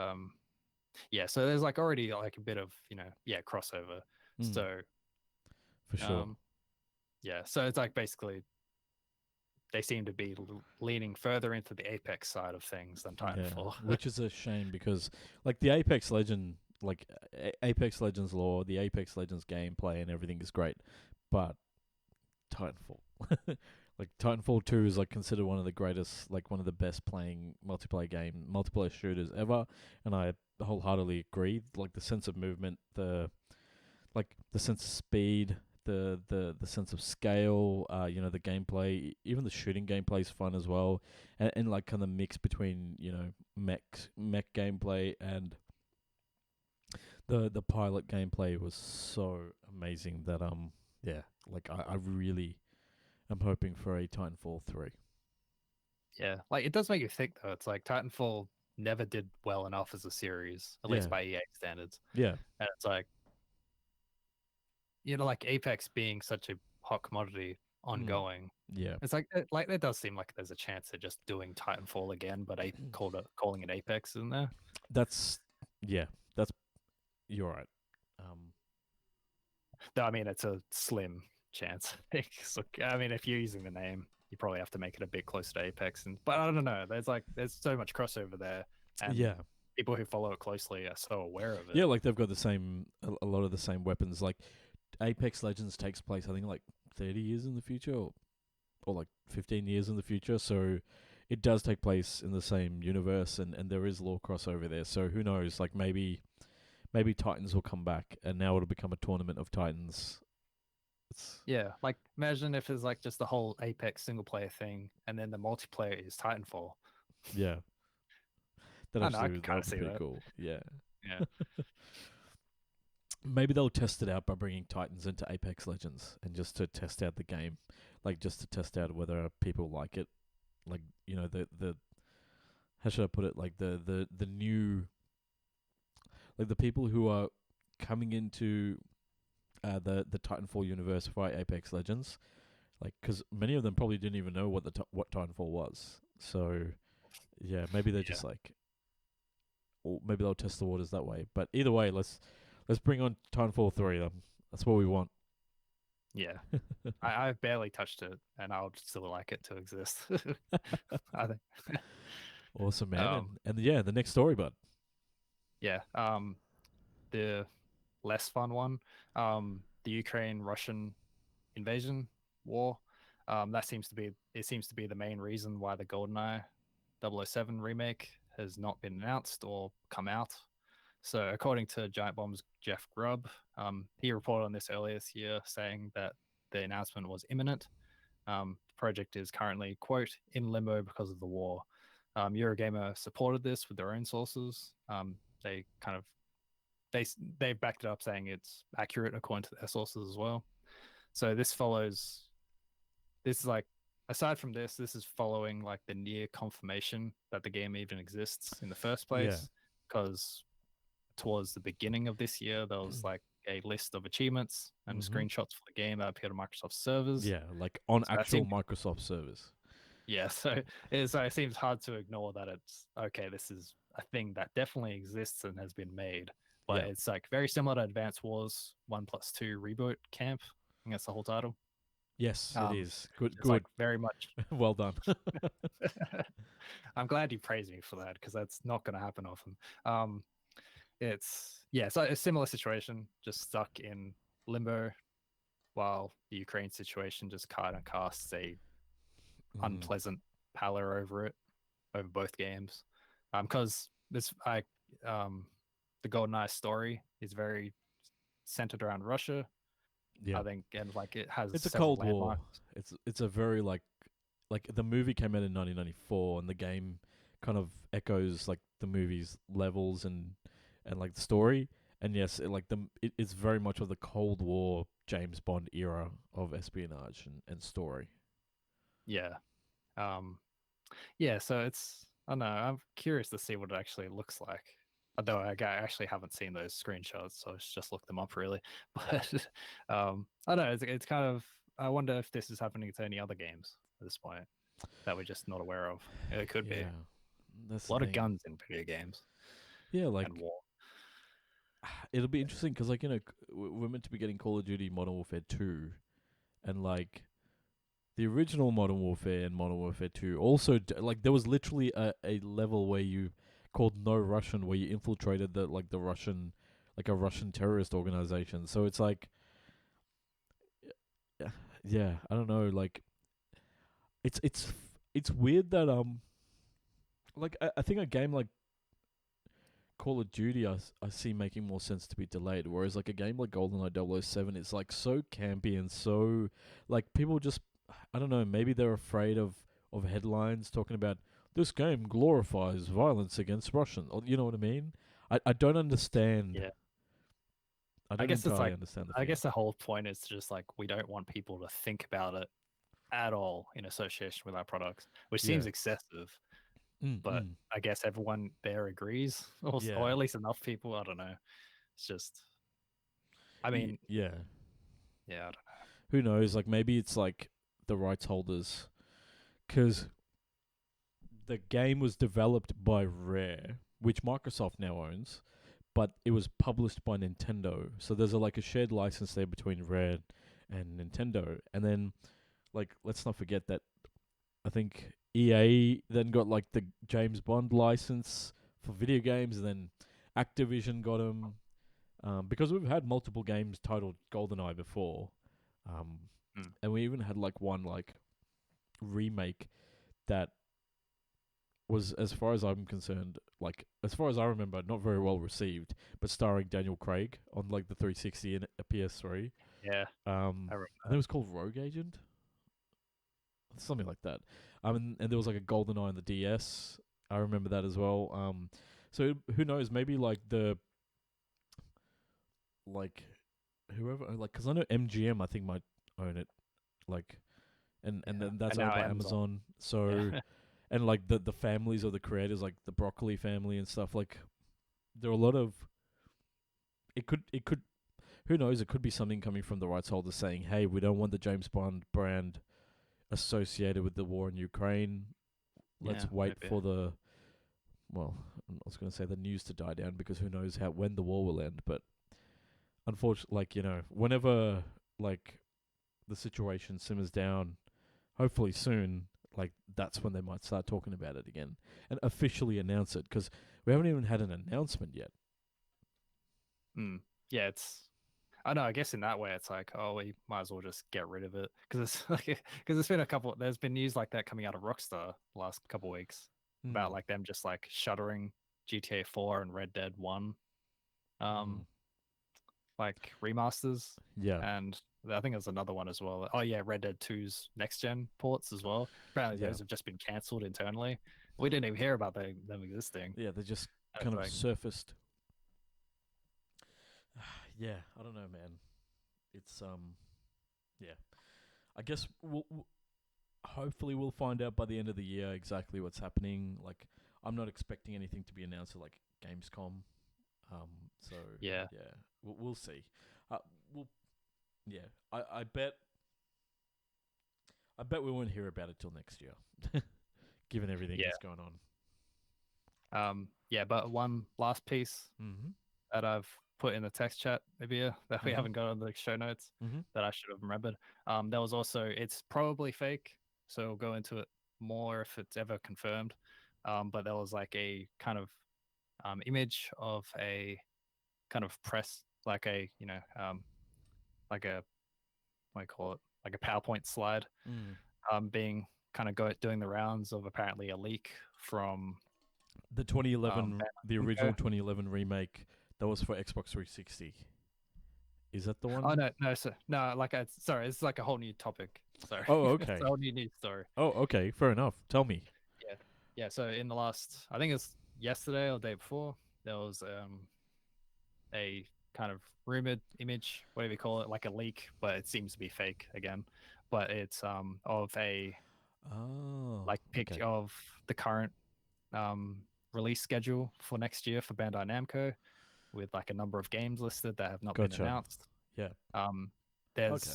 yeah, so there's like already like a bit of crossover. Mm, So for sure. yeah, so it's like basically they seem to be leaning further into the Apex side of things than Yeah, Titanfall. which is a shame because like the Apex Legend, like Apex Legends lore, the Apex Legends gameplay and everything is great, but Titanfall, like Titanfall 2 is like considered one of the greatest, like one of the best playing multiplayer shooters ever, and I wholeheartedly agree. Like the sense of movement, the sense of speed, the sense of scale, the gameplay, even the shooting gameplay is fun as well, and like kind of mix between mech gameplay and the pilot gameplay was so amazing that yeah, like I really am hoping for a Titanfall 3. Yeah, like it does make you think though. It's like Titanfall never did well enough as a series, at least Yeah, by EA standards. yeah, And it's like, like Apex being such a hot commodity mm, ongoing. yeah. It's like it does seem like there's a chance of just doing Titanfall again, but calling it Apex, isn't there? That's yeah, that's you're right. Um, Though, I mean, it's a slim chance. I mean, if you're using the name, you probably have to make it a bit closer to Apex. But I don't know. There's so much crossover there, and yeah, people who follow it closely are so aware of it. yeah, like they've got the same a lot of the same weapons. Like Apex Legends takes place, I think, like 30 years in the future, or like 15 years in the future. So it does take place in the same universe, and there is lore crossover there. So who knows? Like maybe Titans will come back, and now it'll become a tournament of Titans. Yeah, like imagine if it's like just the whole Apex single player thing, and then the multiplayer is Titanfall. Yeah, that I know, I actually can that kind would of be see pretty that. cool. Yeah. Yeah, Maybe they'll test it out by bringing Titans into Apex Legends and just to test out the game, like just to test out whether people like it. Like the how should I put it? Like the new, like the people who are coming into the Titanfall universe via Apex Legends, like because many of them probably didn't even know what Titanfall was. So yeah, maybe they're yeah, just like, or maybe they'll test the waters that way. But either way, let's bring on Titanfall 3. That's what we want. yeah. I've barely touched it, and I would still like it to exist. I think. Awesome, man. Um, And yeah, the next story, bud. yeah. The less fun one, the Ukraine-Russian invasion war. That seems to be the main reason why the GoldenEye 007 remake has not been announced or come out. So, according to Giant Bomb's Jeff Grubb, he reported on this earlier this year, saying that the announcement was imminent. The project is currently, quote, in limbo because of the war. Eurogamer supported this with their own sources. They kind of they backed it up, saying it's accurate according to their sources as well. So this follows. This is like, aside from this is following like the near confirmation that the game even exists in the first Yeah. place, because towards the beginning of this year there was like a list of achievements and screenshots for the game that appeared on Microsoft servers. Yeah, like on So that actual seemed, Microsoft servers. yeah, so it seems hard to ignore that it's okay. This is a thing that definitely exists and has been made, but Yeah. it's like very similar to Advance Wars 1+2 Reboot Camp. I think that's the whole title. Yes, it is. Good. It's like Good. very much. Well done. I'm glad you praised me for that because that's not going to happen often. So a similar situation, just stuck in limbo, while the Ukraine situation just kind of casts a Mm. unpleasant pallor over both games. Because the GoldenEye story is very centered around Russia, Yeah. I think, and like it has It's a several Cold War. landmarks. It's a very like the movie came out in 1994, and the game kind of echoes like the movie's levels and like the story. And yes, it's very much of the Cold War James Bond era of espionage and story. Yeah. Um, yeah, so I don't know, I'm curious to see what it actually looks like. Although I actually haven't seen those screenshots, so I should just look them up really. But I don't know, it's kind of, I wonder if this is happening to any other games at this point that we're just not aware of. It could be. Yeah. That's A the lot of thing. guns in video games Yeah, like and war. it'll be interesting because like we're meant to be getting Call of Duty Modern Warfare 2, and like the original Modern Warfare and Modern Warfare 2 also like there was literally a level where you called No Russian where you infiltrated the Russian, like a Russian terrorist organization. So it's like yeah, I don't know, like it's weird that like I think a game like Call of Duty I see making more sense to be delayed, whereas like a game like GoldenEye 007 is like so campy and so like people just, I don't know, maybe they're afraid of headlines talking about this game glorifies violence against Russians. Or, you know what I mean? I don't understand. Yeah. I I don't guess it's entirely like, understand the I fear. guess the whole point is just like we don't want people to think about it at all in association with our products, which Yeah. seems excessive, Mm, but mm. I guess everyone there agrees, or Yeah. at least enough people. I don't know. It's just, I mean, Yeah. yeah, I don't Who knows? Like maybe it's like the rights holders, because the game was developed by Rare, which Microsoft now owns, but it was published by Nintendo. So there's like a shared license there between Rare and Nintendo. And then like let's not forget that I think EA then got like the James Bond license for video games, and then Activision got them. Because we've had multiple games titled GoldenEye before, um, Hmm. and we even had like one like remake that was, as far as I'm concerned, like as far as I remember, not very well received, but starring Daniel Craig on like the 360 and a PS3. know. Yeah, I remember I think it was called Rogue Agent, something like that. And there was like a GoldenEye on the DS. I remember that as well. So who knows? Maybe like like whoever, like, because I know MGM I think might own it, like, and Yeah. then that's And owned now by Amazon. Amazon. So Yeah. and like the families of the creators, like the Broccoli family and stuff. Like there are a lot of, it could who knows? It could be something coming from the rights holders saying, "Hey, we don't want the James Bond brand associated with the war in Ukraine. Yeah, Let's wait maybe. for the, well, I was going to say the news to die down, because who knows when the war will end." But unfortunately, like, whenever like the situation simmers down, hopefully soon, like that's when they might start talking about it again and officially announce it, because we haven't even had an announcement yet. Mm. Yeah, it's. I know. I guess in that way, it's like, oh, we might as well just get rid of it because it's like because there's been a couple. There's been news like that coming out of Rockstar the last couple weeks about like them just like shuttering GTA 4 and Red Dead 1, Mm. like remasters, Yeah, and I think there's another one as well. Oh yeah, Red Dead 2's next gen ports as well. Apparently, yeah, those have just been cancelled internally. We didn't even hear about them existing. yeah. They just And kind it's of like, surfaced. Yeah, I don't know, man. It's yeah. I guess hopefully we'll find out by the end of the year exactly what's happening. Like, I'm not expecting anything to be announced at like Gamescom. So yeah, yeah, we'll see. We'll yeah. I bet we won't hear about it till next year, given everything yeah. that's going on. Yeah, but one last piece Mm-hmm. that I've put in the text chat, maybe that we Mhm. haven't got on the show notes Mm-hmm. that I should have remembered. There was also, it's probably fake, so we'll go into it more if it's ever confirmed. But there was like a kind of image of a kind of press, like a like a, what do you call it, like a PowerPoint slide, Mm. being kind of doing the rounds of apparently a leak from The 2011, the Bandai original Namco. 2011 remake that was for Xbox 360. Is that the Oh one? no, no, so, no. Like, sorry, it's like a whole new topic. Sorry, Oh, it's a okay. whole new news story. Oh, okay. Fair enough. Tell me. Yeah, yeah. So in the last, I think it's yesterday or the day before, there was a kind of rumored image, whatever you call it, like a leak, but it seems to be fake again. But it's of a Oh, like okay. picture of the current um release schedule for next year for Bandai Namco, with like a number of games listed that have not been Gotcha. announced. Yeah. Um, Okay.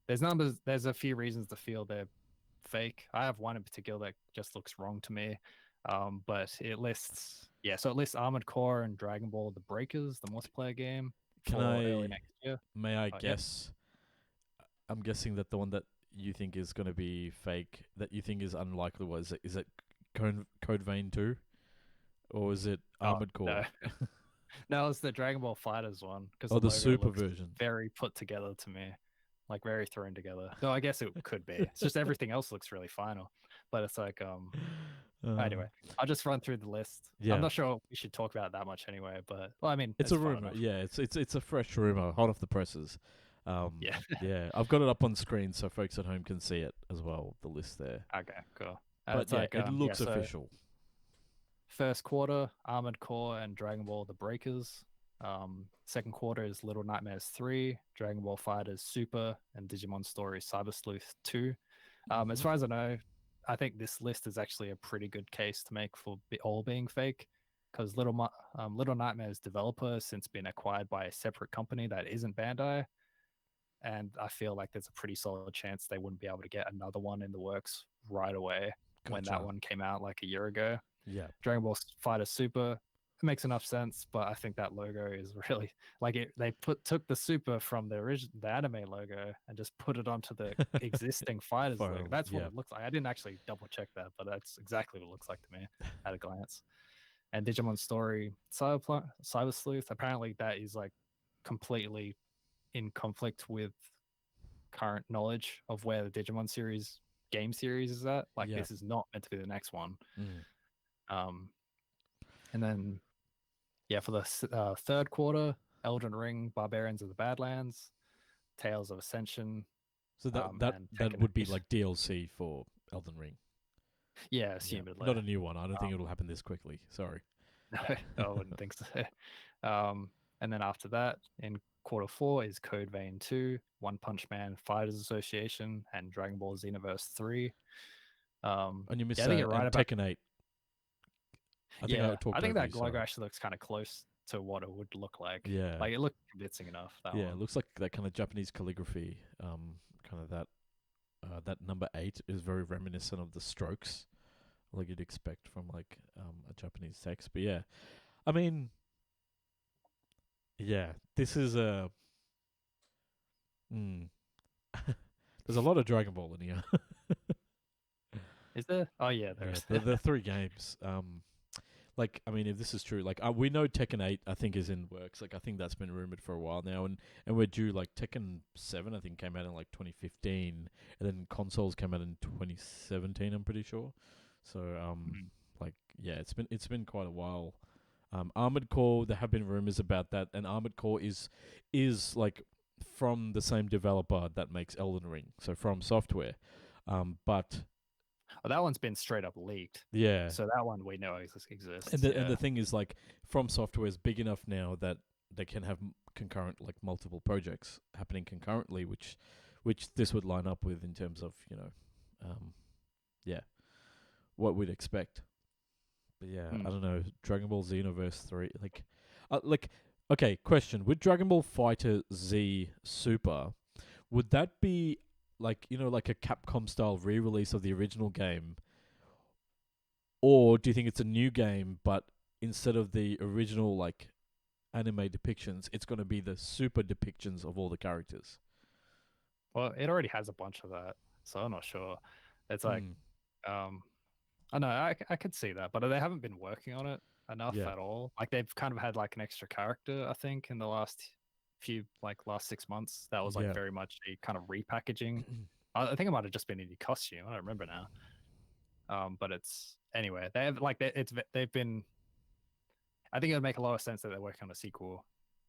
there's numbers. There's a few reasons to feel they're fake. I have one in particular that just looks wrong to me. But it lists so it lists Armored Core and Dragon Ball: The Breakers, the multiplayer game Can for early I? next year. May I Yep. guess? I'm guessing that the one that you think is going to be fake, that you think is unlikely, is it Code Vein 2? Or is it Armored Core? No. No, it's the Dragon Ball Fighters one because Or the the logo Super looks version? very put together to me, like very thrown together. Though I guess it could be. It's just everything else looks really final, but it's like anyway, I'll just run through the list. Yeah. I'm not sure we should talk about it that much anyway, but well, I mean, It's a fun rumor. enough. Yeah, it's a fresh rumor, hot off the presses. Yeah. Yeah, I've got it up on screen so folks at home can see it as well. The list there, Okay, cool. but It's yeah, like, it looks so official. first quarter, Armored Core and Dragon Ball: The Breakers. Second quarter is Little Nightmares 3, Dragon Ball Fighters Super, and Digimon Story Cyber Sleuth 2. As far as I know, I think this list is actually a pretty good case to make for all being fake, because Little Nightmares developer has since been acquired by a separate company that isn't Bandai, and I feel like there's a pretty solid chance they wouldn't be able to get another one in the works right away when that Gotcha. one came out like a year ago. Yeah, Dragon Ball Fighter Super, it makes enough sense, but I think that logo is really like it. They took the Super from the anime logo and just put it onto the existing Fighters logo. File, That's what yeah. it looks like. I didn't actually double check that, but that's exactly what it looks like to me at a glance. And Digimon Story Cyber Sleuth, apparently that is like completely in conflict with current knowledge of where the Digimon series game series is at. Like Yeah. this is not meant to be the next one. Mm. And then for the third quarter, Elden Ring, Barbarians of the Badlands, Tales of Ascension. So that and that Tekken would be 8. like DLC for Elden Ring. Yeah, Yeah, assumedly. not a new one. I don't think it'll happen this quickly. Sorry. No, I wouldn't think so. And then after that, in quarter 4 is Code Vein 2, One Punch Man Fighters Association, and Dragon Ball Xenoverse 3. And you miss I think you're right and about Tekken 8. I think yeah. talked I think over that you, logo sorry. actually looks kind of close to what it would look like. Yeah. Like it looked convincing enough. That Yeah, one. it looks like that kind of Japanese calligraphy. Kind of that number 8 is very reminiscent of the strokes, like you'd expect from like a Japanese text. But yeah, I mean, yeah, this is a. There's a lot of Dragon Ball in here. Is there? Oh yeah, Yeah, there's. the 3 games. Like I mean, if this is true, like we know Tekken 8, I think is in works. Like I think that's been rumored for a while now, and we're due. Like Tekken 7, I think came out in like 2015, and then consoles came out in 2017. I'm pretty sure. So like yeah, it's been quite a while. Armored Core, there have been rumors about that, and Armored Core is like from the same developer that makes Elden Ring, so From Software. But Oh, that one's been straight up leaked. yeah, So that one we know exists. and the thing is, like, From Software is big enough now that they can have concurrent, like, multiple projects happening concurrently, which this would line up with in terms of what we'd expect. But yeah, I don't know. Dragon Ball Xenoverse 3, like, okay, question: with Dragon Ball Fighter Z Super, would that be like like a Capcom style re-release of the original game, or do you think it's a new game but instead of the original like anime depictions, it's going to be the super depictions of all the characters? Well, it already has a bunch of that, so I'm not sure. It's like, I know I could see that, but they haven't been working on it enough Yeah. at all. Like they've kind of had like an extra character, I think, in the last 6 months. That was like Yeah. very much a kind of repackaging. I think it might have just been in the costume. I don't remember now. But it's anyway. They have like they've been. I think it would make a lot of sense that they're working on a sequel.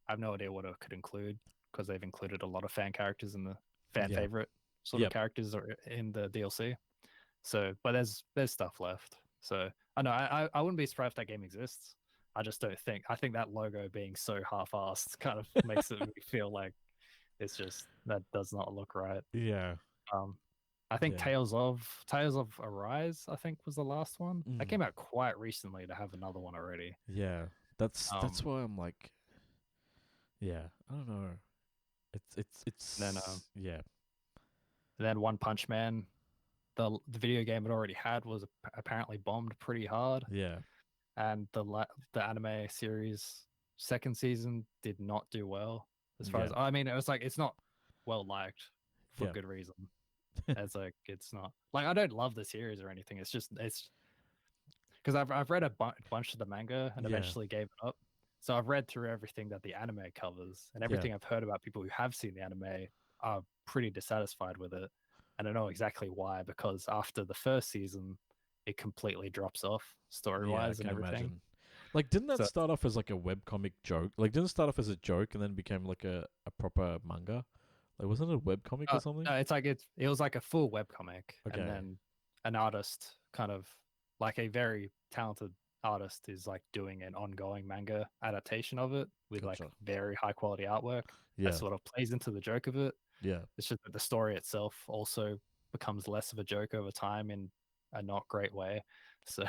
I have no idea what it could include because they've included a lot of fan characters in the fan favorite sort of characters in the DLC. So, but there's stuff left. So I know I wouldn't be surprised if that game exists. I just don't think. I think that logo being so half-assed kind of makes it feel like it's just that does not look right. Yeah. I think Tales of Arise, I think, was the last one. That came out quite recently to have another one already. Yeah. That's why I'm like, yeah, I don't know. It's Then yeah. then One Punch Man, the video game it already had was apparently bombed pretty hard, Yeah. and the anime series second season did not do well. As far as Yeah. I mean, it was like it's not well liked for Yeah. good reason. It's like it's not like I don't love the series or anything. It's just it's because I've read a bunch of the manga and Yeah. eventually gave it up. So I've read through everything that the anime covers, and Yeah. everything I've heard about people who have seen the anime are pretty dissatisfied with it. And I know exactly why, because after the first season, it completely drops off story Yeah, I wise and can everything. imagine. Like, didn't that So start off as like a webcomic joke? Like, didn't it start off as a joke and then became like a proper manga? Like, wasn't it a webcomic or something? no, it's like it was like a full webcomic, Okay. and then an artist kind of like a very talented artist is like doing an ongoing manga adaptation of it with like Gotcha. very high quality artwork. Yeah. That sort of plays into the joke of it. Yeah. It's just that the story itself also becomes less of a joke over time in a not great way. So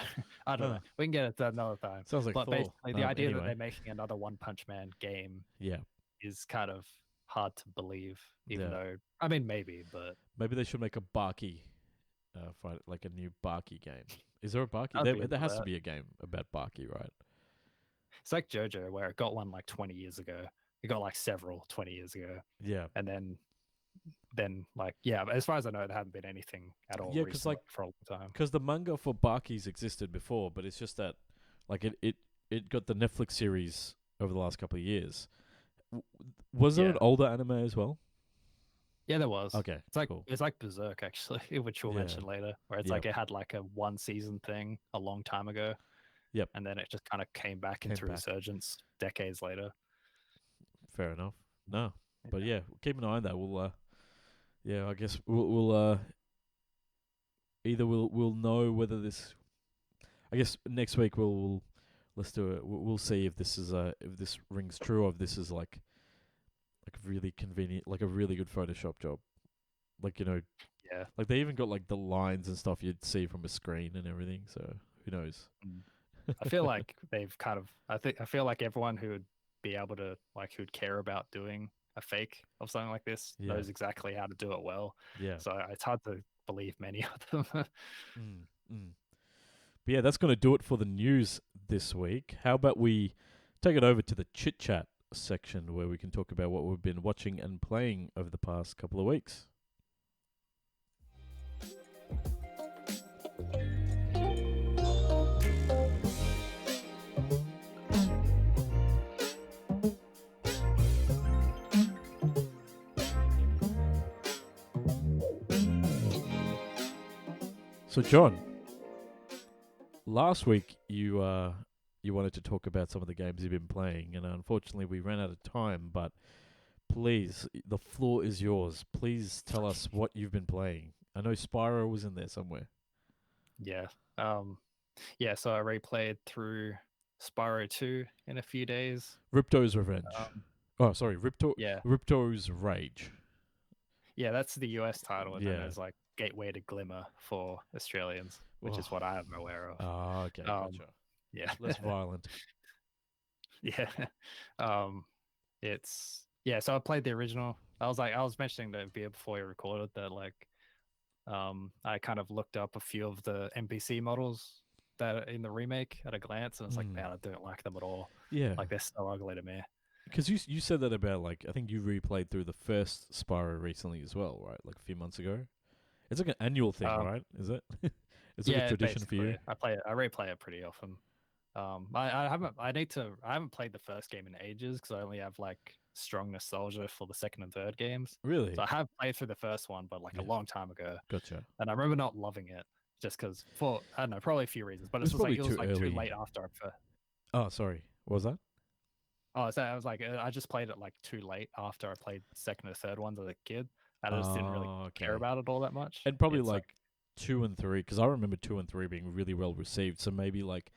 I don't know. We can get it to another time. Sounds like But Thor. basically, the idea that Anyway. they're making another One Punch Man game Yeah. is kind of hard to believe, even Yeah. though I mean maybe, but Maybe they should make a Baki fight, like a new Baki game. Is there a Baki? I'd be There into has to that. be a game about Baki, right? It's like JoJo, where it got one like 20 years ago. It got like several 20 years ago, Yeah. and then like yeah. But as far as I know, there haven't been anything at all Yeah, 'cause, recently like- for a long time. Because the manga for Baki's existed before, but it's just that, like, it got the Netflix series over the last couple of years. Was there Yeah. an older anime as well? Yeah, there was. Okay, cool. It's like Berserk actually, which we'll Yeah. mention later, where it's Yeah. like it had like a one season thing a long time ago. Yep. And then it just kind of came back Came into back. resurgence decades later. Fair enough. No, but yeah, keep an eye on that. We'll, yeah, I guess we'll either we'll know whether this. I guess next week let's do it. We'll see if this is if this rings true or if this is like really convenient, like a really good Photoshop job. Like, you know, Yeah. like they even got like the lines and stuff you'd see from a screen and everything. So who knows? I feel like they've kind of I feel like everyone who would be able to like who'd care about doing a fake of something like this Yeah. knows exactly how to do it well. Yeah. So it's hard to believe many of them. But yeah, that's going to do it for the news this week. How about we take it over to the chit chat section where we can talk about what we've been watching and playing over the past couple of weeks. So, John, last week you wanted to talk about some of the games you've been playing, and unfortunately we ran out of time. But please, the floor is yours. Please tell us what you've been playing. I know Spyro was in there somewhere. Yeah. Yeah, so I replayed through Spyro 2 in a few days. Ripto's Revenge. Oh, sorry, Yeah. Ripto's Rage. Yeah, that's the US title, and Yeah. then there's like Gateway to Glimmer for Australians, which is Oh. what I am aware of. Ah, okay, gotcha. Yeah. Less violent. Yeah. It's yeah, so I played the original. I was mentioning to Abir before we recorded that like I kind of looked up a few of the NPC models that are in the remake at a glance, and it's like, man, I don't like them at all. Yeah. Like they're so ugly to me. Because you said that about, like, I think you replayed through the first Spyro recently as well, right? Like a few months ago. It's like an annual thing, right? Is it? It's like a tradition for you. basically. I replay it pretty often. I haven't played the first game in ages because I only have like strong nostalgia for the second and third games. Really? So I have played through the first one, but like a long time ago. Gotcha. And I remember not loving it just because for I don't know, probably a few reasons. But It's it was like probably too too late early. after Oh, sorry. What was that? Oh, so I was like, I just played it like too late after I played second or third ones as a kid, and I just didn't really care about it all that much. And probably It's like 2 and 3, because I remember 2 and 3 being really well received. So maybe like,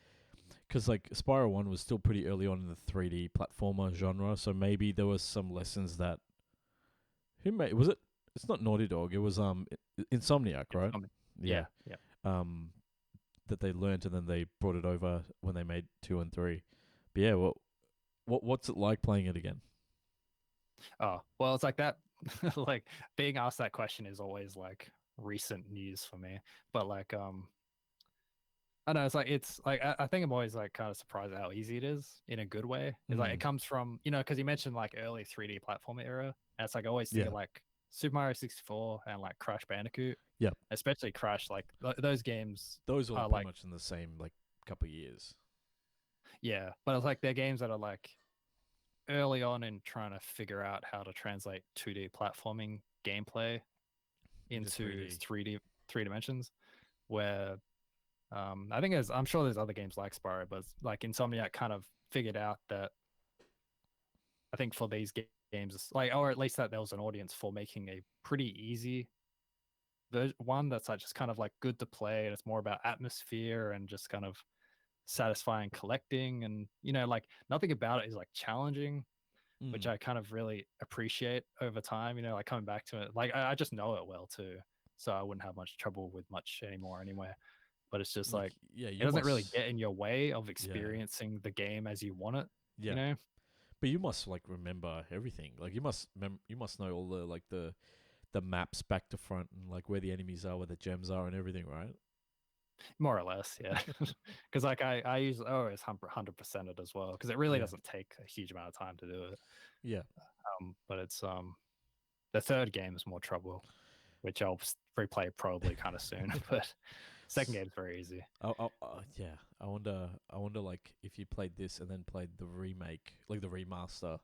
because like Spyro 1 was still pretty early on in the 3D platformer genre, so maybe there was some lessons that was it? It's not Naughty Dog. It was Insomniac, right? Yeah. That they learnt and then they brought it over when they made 2 and 3. But yeah, what's it like playing it again? Oh, well, it's like that. Like being asked that question is always like recent news for me. But like I don't know, it's like I think I'm always like kind of surprised at how easy it is in a good way. It's like it comes from, because you mentioned like early 3D platformer era. And it's like I always think Yeah. of like Super Mario 64 and like Crash Bandicoot. Yep. Especially Crash, like those games Those are are pretty like, much in the same like couple of years. yeah, but it's like they're games that are like early on in trying to figure out how to translate 2D platforming gameplay into 3D, three dimensions, where I think I'm sure there's other games like Spyro, but like Insomniac kind of figured out that I think for these games, like, or at least that there was an audience for making a pretty easy one that's like just kind of like good to play, and it's more about atmosphere and just kind of satisfying collecting, and like nothing about it is like challenging, which I kind of really appreciate over time. Like coming back to it, like I just know it well too, so I wouldn't have much trouble with much anymore anyway. But it's just like yeah, it doesn't really get in your way of experiencing the game as you want it. Yeah. But you must like remember everything. Like you must know all the like the maps back to front and like where the enemies are, where the gems are, and everything, right? More or less, yeah. Because like I use always 100% it as well, because it really doesn't take a huge amount of time to do it. Yeah. But it's the third game is more trouble, which I'll replay probably kind of soon. But second game is very easy. Yeah. I wonder like if you played this and then played the remake, like the remaster.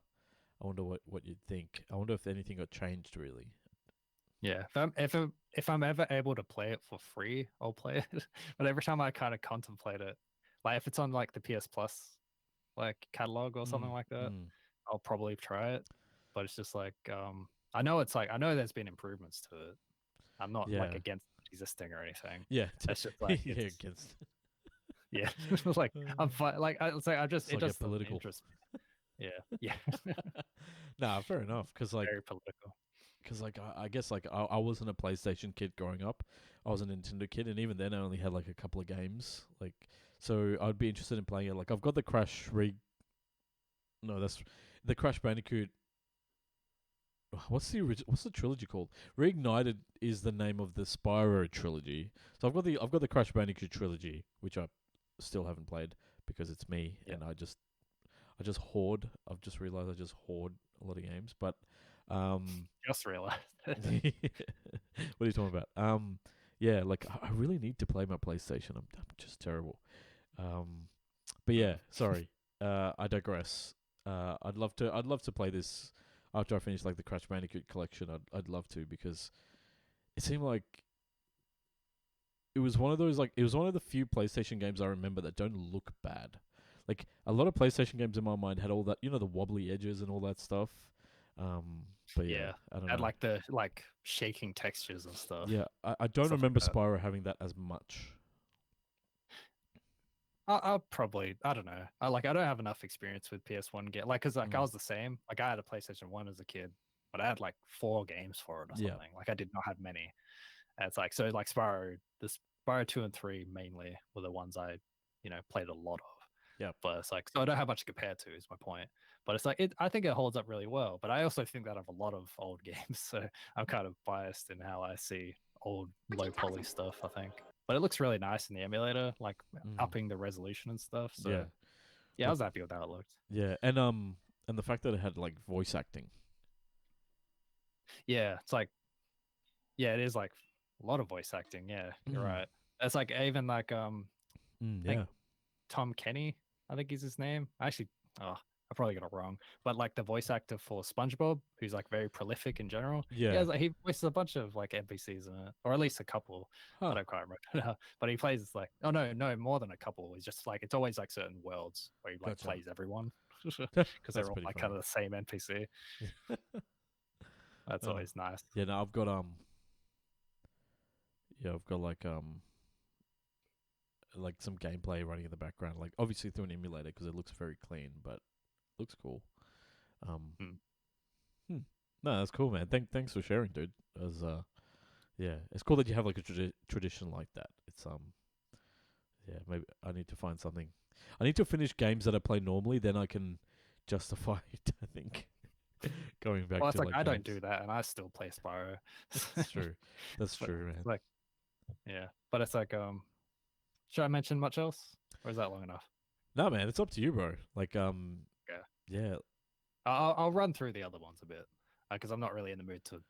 I wonder what you'd think. I wonder if anything got changed really. Yeah, if I'm ever able to play it for free, I'll play it. But every time I kind of contemplate it, like if it's on like the PS Plus like catalog or something like that, I'll probably try it. But it's just like I know there's been improvements to it. I'm not like against existing or anything. Yeah, it's just like against. Yeah, like I'm fine. Like I just it just political. Interest me. Yeah. Nah, fair enough. Because like very political. Because like I guess like I wasn't a PlayStation kid growing up. I was a Nintendo kid, and even then I only had like a couple of games. Like, so I'd be interested in playing it. Like I've got the that's the Crash Bandicoot. What's the trilogy called? Reignited is the name of the Spyro trilogy. So I've got the Crash Bandicoot trilogy, which I still haven't played because it's me and I just hoard. I've just realized I just hoard a lot of games, but just realized. What are you talking about? Yeah, like I really need to play my PlayStation. I'm just terrible. But yeah, sorry. I digress. I'd love to play this after I finish like the Crash Bandicoot collection. I'd love to, because it seemed like it was one of the few PlayStation games I remember that don't look bad. Like a lot of PlayStation games in my mind had all that, the wobbly edges and all that stuff. But yeah, I don't know. Had like the shaking textures and stuff. Yeah, I don't remember Spyro having that as much. I'll probably, I don't know. I don't have enough experience with PS1 game. Like, cause like I was the same. Like I had a PlayStation 1 as a kid, but I had like 4 games for it or something. Like I did not have many. And it's like, so like Spyro 2 and 3 mainly were the ones I, played a lot of. Yeah. But it's like, so I don't have much to compare to is my point. But it's like, I think it holds up really well. But I also think that of a lot of old games. So I'm kind of biased in how I see old low poly stuff, I think. But it looks really nice in the emulator, like upping the resolution and stuff. So yeah, I was happy with how it looked. Yeah, and the fact that it had like voice acting. Yeah, it's like, yeah, it is like a lot of voice acting. Yeah, you're right. It's like even like Tom Kenny, I think is his name. Actually, I probably got it wrong, but like the voice actor for SpongeBob, who's like very prolific in general. Yeah, he voices a bunch of like NPCs in it, or at least a couple. I don't quite remember, but he plays like no, more than a couple. He's just like it's always like certain worlds where he like plays everyone because they're all like kind of the same NPC. That's always nice. Yeah, no, I've got like some gameplay running in the background, like obviously through an emulator because it looks very clean, but looks cool. No, that's cool, man. Thanks for sharing, dude. As yeah, it's cool that you have like a tradition like that. It's yeah, maybe I need to find something. I need to finish games that I play normally, then I can justify it. I think Going back Well, to it's like I don't games. do that, and I still play Spyro. That's true. That's But true, man. it's like, yeah, but it's like, should I mention much else, or is that long enough? No, man, it's up to you, bro. Yeah. Yeah. I'll run through the other ones a bit, because I'm not really in the mood to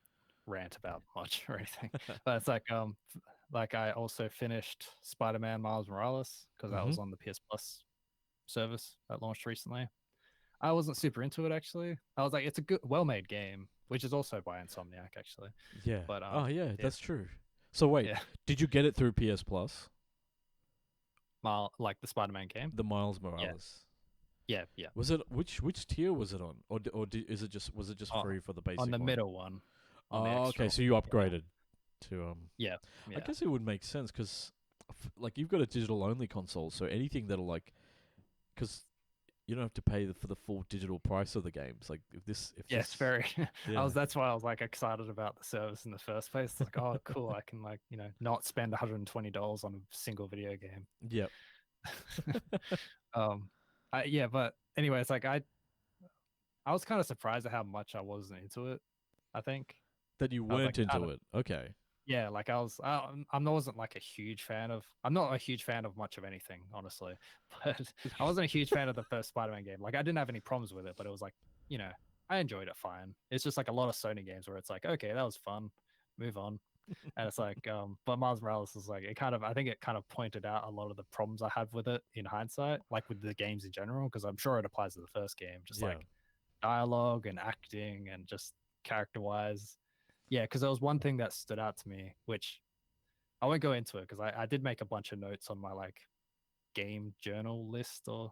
rant about much or anything. But it's like I also finished Spider-Man Miles Morales because that was on the PS Plus service that launched recently. I wasn't super into it actually. I was like, it's a good, well-made game, which is also by Insomniac actually. Yeah. But Oh, yeah, yeah, that's true. So wait, yeah, did you get it through PS Plus? like the Spider-Man game. The Miles Yeah, Morales. yeah. Was it which tier was it on, is it just was it just Oh, free for the basic on the one? middle one. On the Oh, extra okay. So you upgraded to Yeah, I yeah. guess it would make sense because, like, you've got a digital only console, so anything that'll because you don't have to pay for the full digital price of the games. Like if Yes, this, very. yeah, That's why I was like excited about the service in the first place. It's like, oh, cool, I can like not spend $120 on a single video game. yep, Yeah, but anyway, it's like I was kind of surprised at how much I wasn't into it. I think that you I was like, weren't into it. Okay, yeah, like I wasn't like a huge fan of. I'm not a huge fan of much of anything, honestly. But I wasn't a huge fan of the first Spider-Man game. Like I didn't have any problems with it, but it was like, I enjoyed it fine. It's just like a lot of Sony games where it's like, okay, that was fun, move on. And it's like, but Miles Morales is like, I think it kind of pointed out a lot of the problems I had with it in hindsight, like with the games in general, because I'm sure it applies to the first game, just yeah, like dialogue and acting and just character wise. Yeah, because there was one thing that stood out to me, which I won't go into it because I did make a bunch of notes on my like game journal list, or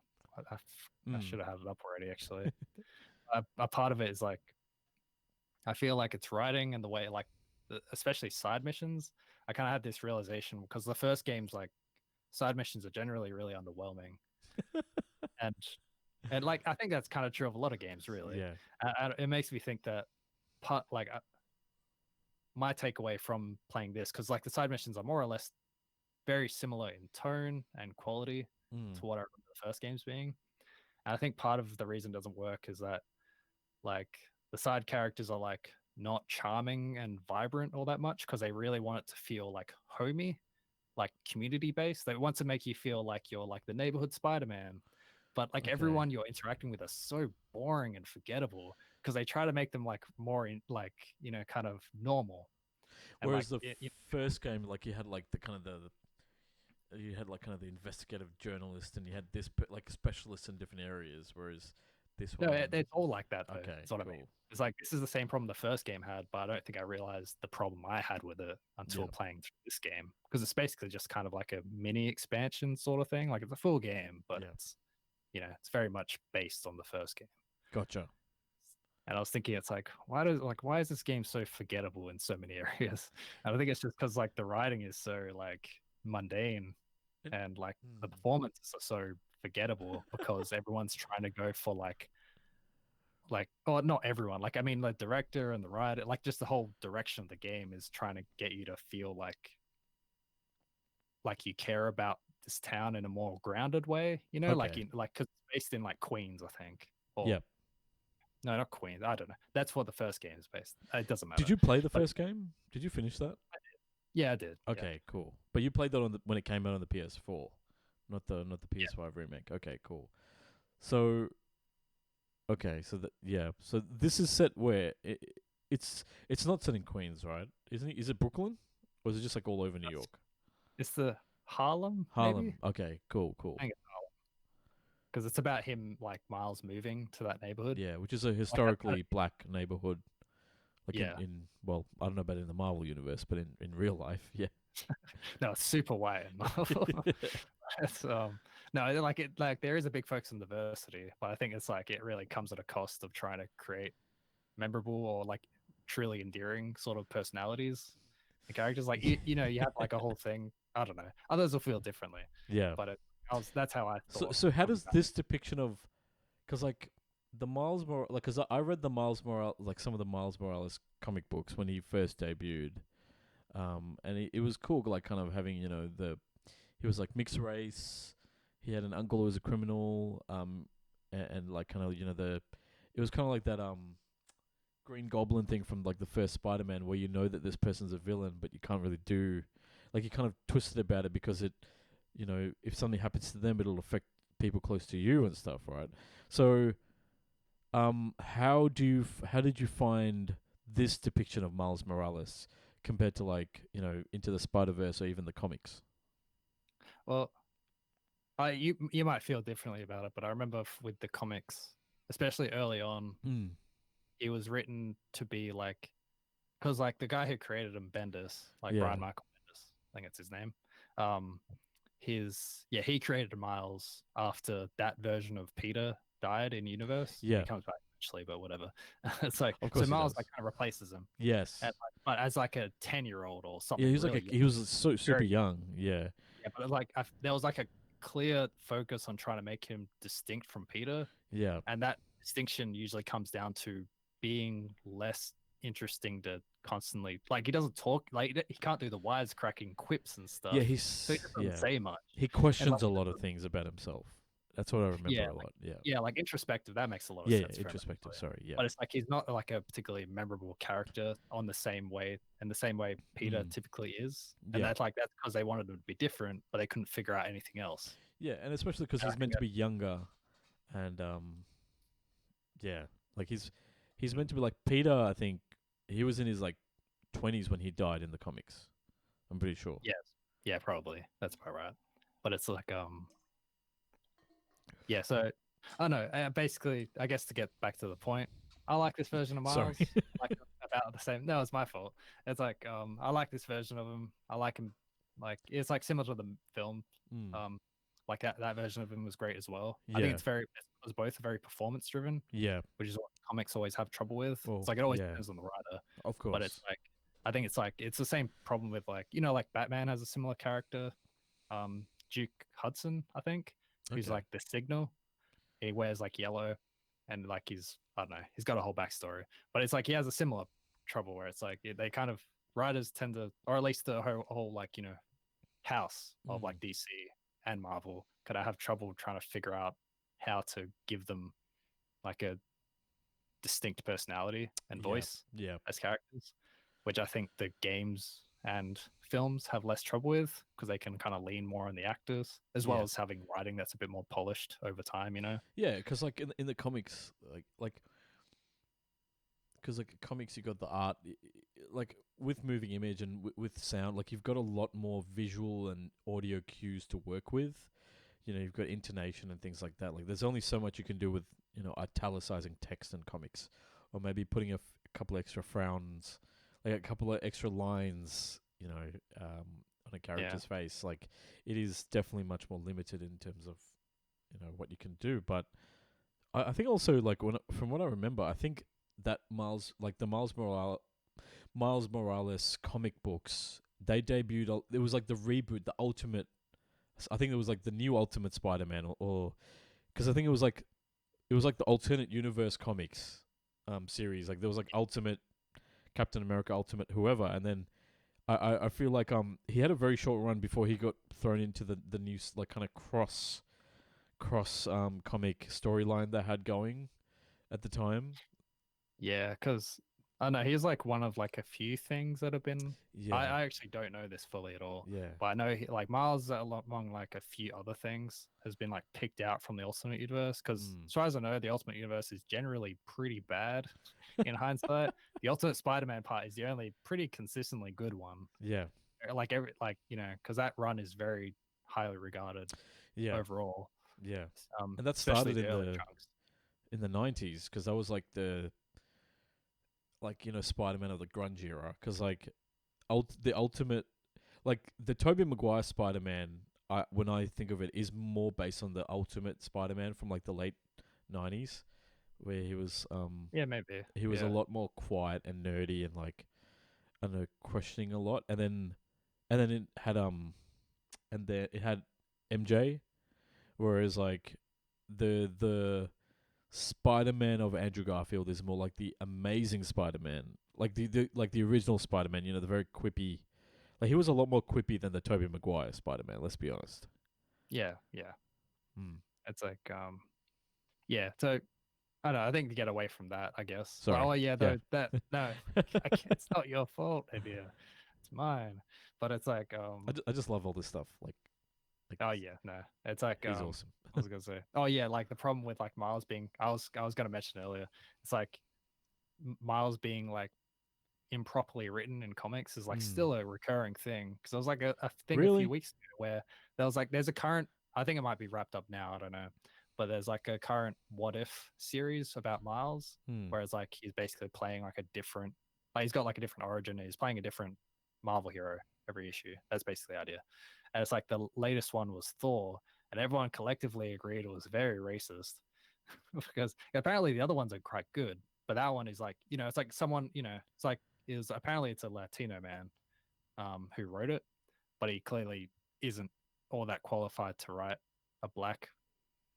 I should have had it up already actually. A part of it is like I feel like it's writing and the way like especially side missions. I kind of had this realization because the first game's like side missions are generally really underwhelming, and like I think that's kind of true of a lot of games really. yeah, It makes me think that part like my takeaway from playing this, because like the side missions are more or less very similar in tone and quality to what I remember the first games being. And I think part of the reason it doesn't work is that like the side characters are like not charming and vibrant all that much because they really want it to feel like homey, like community based. They want to make you feel like you're like the neighborhood Spider-Man. But like okay. everyone you're interacting with are so boring and forgettable because they try to make them like more in like kind of normal. And Whereas like the first game, like you had like the kind of you had like kind of the investigative journalist, and you had this like specialists in different areas. Whereas this no, one, it's all like that though. okay, That's what cool. I mean. It's like this is the same problem the first game had, but I don't think I realized the problem I had with it until playing through this game, because it's basically just kind of like a mini expansion sort of thing. Like it's a full game, but it's it's very much based on the first game. Gotcha. And I was thinking, it's like, why is this game so forgettable in so many areas? And I think it's just because like the writing is so like mundane, and like the performances are so forgettable because everyone's trying to go for like oh, not everyone, like I mean the director and the writer, like just the whole direction of the game is trying to get you to feel like you care about this town in a more grounded way, like Okay. because it's based in like Queens, I think. Or Yep. no, not Queens, I don't know. That's what the first game is based. It doesn't matter. Did you play the first game? Did you finish that? Yeah, I did. Okay, cool. But you played that when it came out on the PS4, not the PS5 remake. Okay, cool. So, okay, so this is set where it's not set in Queens, right? Isn't it? Is it Brooklyn, or is it just like all over New York? It's the Harlem. Harlem. Maybe? Okay, cool. I think it's Harlem because it's about him, like Miles moving to that neighborhood. Yeah, which is a historically black neighborhood. Like in well, I don't know about in the Marvel universe, but in real life, yeah. No, it's super white in Marvel. It's, no, like there is a big focus on diversity, but I think it's like it really comes at a cost of trying to create memorable or like truly endearing sort of personalities and characters. Like you have like a whole thing. I don't know. Others will feel differently. Yeah. But that's how I thought. So how does this depiction of, because like the Miles Morales, like, because I read the Miles Morales, like some of the Miles Morales comic books when he first debuted, and it was cool, like kind of having he was like mixed race, he had an uncle who was a criminal, and like kind of it was kind of like that Green Goblin thing from like the first Spider-Man, where you know that this person's a villain, but you can't really do, like you kind of twisted about it because it, you know, if something happens to them, it'll affect people close to you and stuff, right? So, how did you find this depiction of Miles Morales compared to like Into the Spider-Verse or even the comics? Well, you might feel differently about it, but I remember with the comics, especially early on, Mm. it was written to be like, because like the guy who created him, Bendis, like Yeah. Brian Michael Bendis, I think it's his name. He created Miles after that version of Peter died in universe. Yeah. He comes back eventually, but whatever. It's like, Of so course he Miles does. like kind of replaces him, Yes. but as like a 10-year-old or something. Yeah, he was really he was so super Very young. Yeah. Yeah, but like there was like a clear focus on trying to make him distinct from Peter, Yeah. and that distinction usually comes down to being less interesting to constantly like he doesn't talk like he can't do the wisecracking quips and stuff. Yeah, So he doesn't say much. he questions a lot of things about himself. That's what I remember a lot. Yeah. Yeah, like introspective. That makes a lot of Yeah, sense. For him, introspective. actually. Sorry. Yeah. But it's like he's not like a particularly memorable character in the same way Peter Mm. typically is, and Yeah. that's because they wanted him to be different, but they couldn't figure out anything else. Yeah, and especially because And I he's think meant to be younger, and yeah, like he's meant to be like Peter. I think he was in his like 20s when he died in the comics. I'm pretty sure. Yes. Yeah, probably. That's about right. But it's like yeah, so I don't know. Basically, I guess to get back to the point, I like this version of Sorry. Miles. Like about the same. No, it's my fault. It's like I like this version of him. I like him. Like it's like similar to the film. Mm. Like that version of him was great as well. I Yeah. think it was both very performance driven, Yeah, which is what comics always have trouble with. Well, It's like it always yeah. depends on the writer. of course. But it's like I think it's the same problem with like like Batman has a similar character, Duke Hudson, I think, who's Okay. like the Signal. He wears like yellow, and like I don't know, he's got a whole backstory. But it's like he has a similar trouble where it's like they kind of writers tend to, or at least the whole like house of like DC and Marvel could have trouble trying to figure out how to give them like a distinct personality and voice Yeah. as characters, which I think the games and films have less trouble with because they can kind of lean more on the actors as well Yeah. as having writing that's a bit more polished over time. Yeah, because like in the comics, because like comics, you got the art, like with moving image and with sound, like you've got a lot more visual and audio cues to work with. You've got intonation and things like that. Like there's only so much you can do with italicizing text in comics, or maybe putting a couple extra frowns, like a couple of extra lines, on a character's face. Like it is definitely much more limited in terms of what you can do. But I think also like from what I remember, I think that the Miles Morales comic books, they debuted. It was like the reboot, the ultimate. I think it was like the new Ultimate Spider-Man, or because I think it was like the alternate universe comics series. Like there was like Ultimate Captain America, Ultimate whoever, and then I feel like he had a very short run before he got thrown into the new like kind of cross comic storyline they had going at the time. Yeah, because I don't know, he's like one of like a few things that have been. Yeah, I actually don't know this fully at all. yeah, But I know like Miles among like a few other things has been like picked out from the Ultimate Universe because as far as I know, the Ultimate Universe is generally pretty bad in hindsight. The Ultimate Spider-Man part is the only pretty consistently good one. yeah, Like because that run is very highly regarded yeah, overall. yeah. And that Especially started the early chunks. in the 90s because that was like the Spider-Man of the grunge era, because like the ultimate, like the Tobey Maguire Spider-Man, when I think of it, is more based on the Ultimate Spider-Man from like the late 90s, where he was Yeah, maybe. he was a lot more quiet and nerdy and like I don't know, questioning a lot, and then it had it had MJ, whereas like the Spider-Man of Andrew Garfield is more like the Amazing Spider-Man, like the original Spider-Man. The very quippy. Like he was a lot more quippy than the Tobey Maguire Spider-Man. Let's be honest. Yeah. Hmm. It's like yeah. So I don't know. I think to get away from that, I guess. Sorry. Oh yeah, Yeah. that no, it's not your fault, Abir. It's mine. But it's like I just love all this stuff. Like oh yeah, no, it's like he's awesome. I was gonna say, oh yeah, like the problem with like Miles being, I was gonna mention earlier, it's like Miles being like improperly written in comics is like still a recurring thing. Because there was like a thing a few Really? weeks ago where there was like there's a current, I think it might be wrapped up now, I don't know, but there's like a current What If series about Miles, Hmm. whereas like he's basically playing like a different, like he's got like a different origin. He's playing a different Marvel hero every issue. That's basically the idea. And it's like the latest one was Thor, and everyone collectively agreed it was very racist because apparently the other ones are quite good, but that one is like, it's like someone, it's like is apparently it's a Latino man who wrote it, but he clearly isn't all that qualified to write a black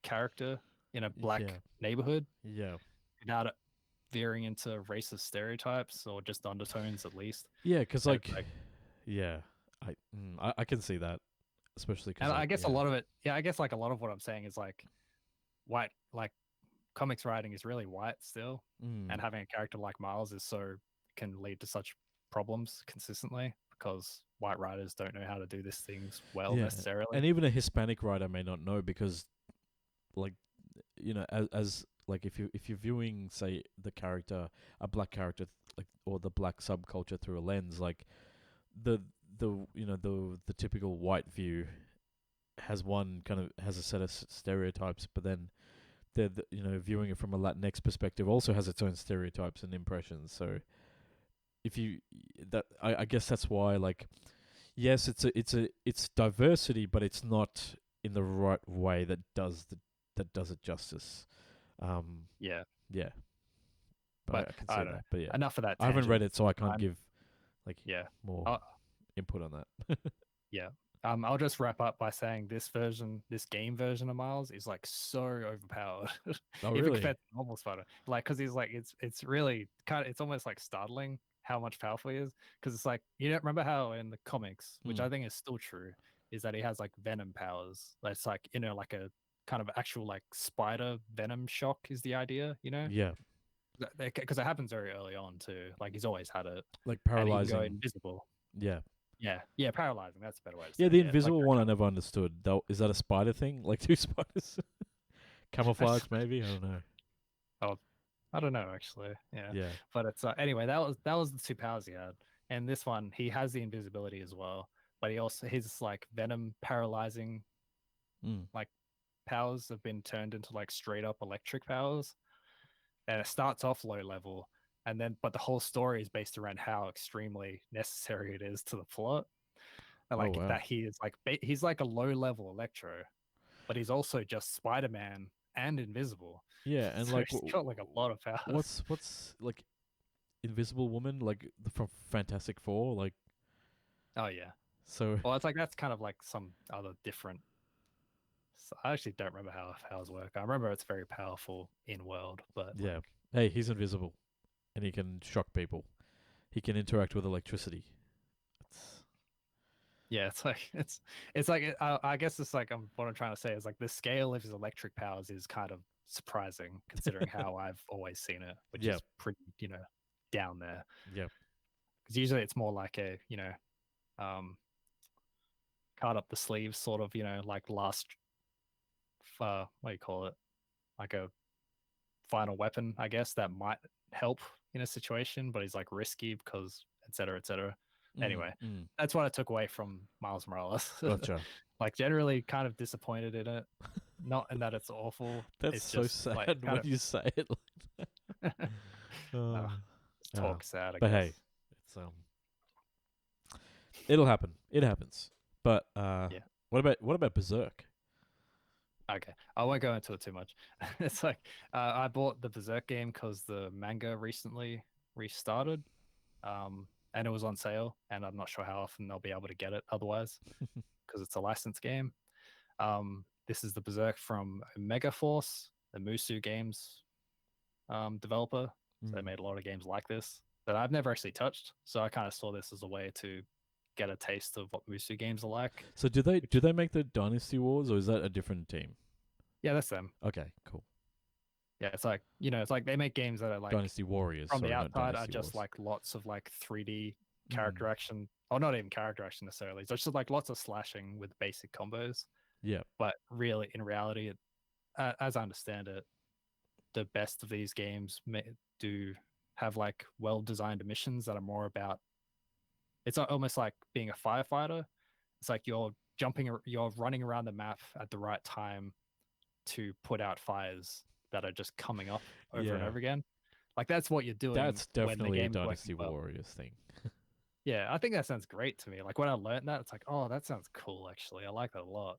character in a black Yeah. neighborhood Yeah. without it veering into racist stereotypes or just undertones at least. Yeah, because And like, it's like, yeah, I can see that, especially because and I like, guess a yeah. lot of it, yeah, I guess like a lot of what I'm saying is like white, like comics writing is really white still, Mm. and having a character like Miles is so can lead to such problems consistently because white writers don't know how to do these things well Yeah, necessarily. and even a Hispanic writer may not know because, like, as like if you're viewing, say, the character, a black character, like, or the black subculture through a lens, like the the typical white view has a set of stereotypes, but then viewing it from a Latinx perspective also has its own stereotypes and impressions. So if you that I guess that's why, like, yes, it's diversity, but it's not in the right way that does it justice. Yeah, Yeah, but but I can I see don't know. that. But yeah, Enough of that I haven't read tangent. it, so I can't I'm give like yeah. more I'll, input on that. yeah. I'll just wrap up by saying this game version of Miles is like so overpowered, Oh, even really? compared to normal Spider. Like, because he's like, it's really kind of, it's almost like startling how much powerful he is. Because it's like, you don't remember how in the comics, which Hmm. I think is still true, is that he has like venom powers. That's like, like a kind of actual like spider venom shock is the idea, Yeah, because it happens very early on too. Like he's always had it, like and he can go paralyzing. invisible. Yeah, Yeah, paralyzing. That's a better way to say yeah. it. The Yeah, like invisible one I never understood. Though, is that a spider thing? Like two spiders, camouflage maybe? I don't know. oh, I don't know actually. Yeah, Yeah. but it's anyway. That was the two powers he had, and this one he has the invisibility as well. But he also his like venom paralyzing Mm. like powers have been turned into like straight up electric powers, and it starts off low level, and then but the whole story is based around how extremely necessary it is to the plot. And Oh, like wow. that he is like he's like a low level Electro, but he's also just Spider Man and invisible. Yeah, and So like, he's got like a lot of powers. what's like Invisible Woman, like from Fantastic Four, like, Oh yeah. so Well, it's like that's kind of like some other different. I actually don't remember how powers work. I remember it's very powerful in world, but yeah. like Hey, he's invisible, and he can shock people. He can interact with electricity. It's, yeah, it's like it's like I guess it's like what I'm trying to say is like the scale of his electric powers is kind of surprising considering how I've always seen it, which yeah, is pretty down there. yeah, Because usually it's more like a um card up the sleeves sort of like last what do you call it, like a final weapon, I guess, that might help in a situation, but he's like risky because etc etc. mm, Anyway, mm. that's what I took away from Miles Morales. Gotcha. Like generally kind of disappointed in it, not in that it's awful, That's it's so just like sad kind when you say it. of Oh, just talk sad, I but guess. hey, it's it'll happen. It happens. But Yeah. what about Berserk? Okay, I won't go into it too much. It's like I bought the Berserk game because the manga recently restarted, and it was on sale, and I'm not sure how often they'll be able to get it otherwise because it's a licensed game. This is the Berserk from Megaforce, the Musu Games developer. So they Mm. made a lot of games like this that I've never actually touched. So I kind of saw this as a way to get a taste of what Musu games are like. So do they make the Dynasty Wars, or is that a different team? Yeah, that's them. Okay, cool. Yeah, it's like it's like they make games that are like Dynasty Warriors. from the Sorry, not outside are Dynasty just Wars. like lots of like 3D Mm. character action, or not even character action necessarily. It's just like lots of slashing with basic combos. Yeah. But really, in reality, as I understand it, the best of these games do have like well-designed missions that are more about. It's almost like being a firefighter. It's like you're running around the map at the right time to put out fires that are just coming up over and Yeah. over again. Like that's what you're doing That's when the definitely a game's working Dynasty well. Warriors thing. Yeah, I think that sounds great to me. Like when I learned that, it's like, oh, that sounds cool. Actually, I like that a lot.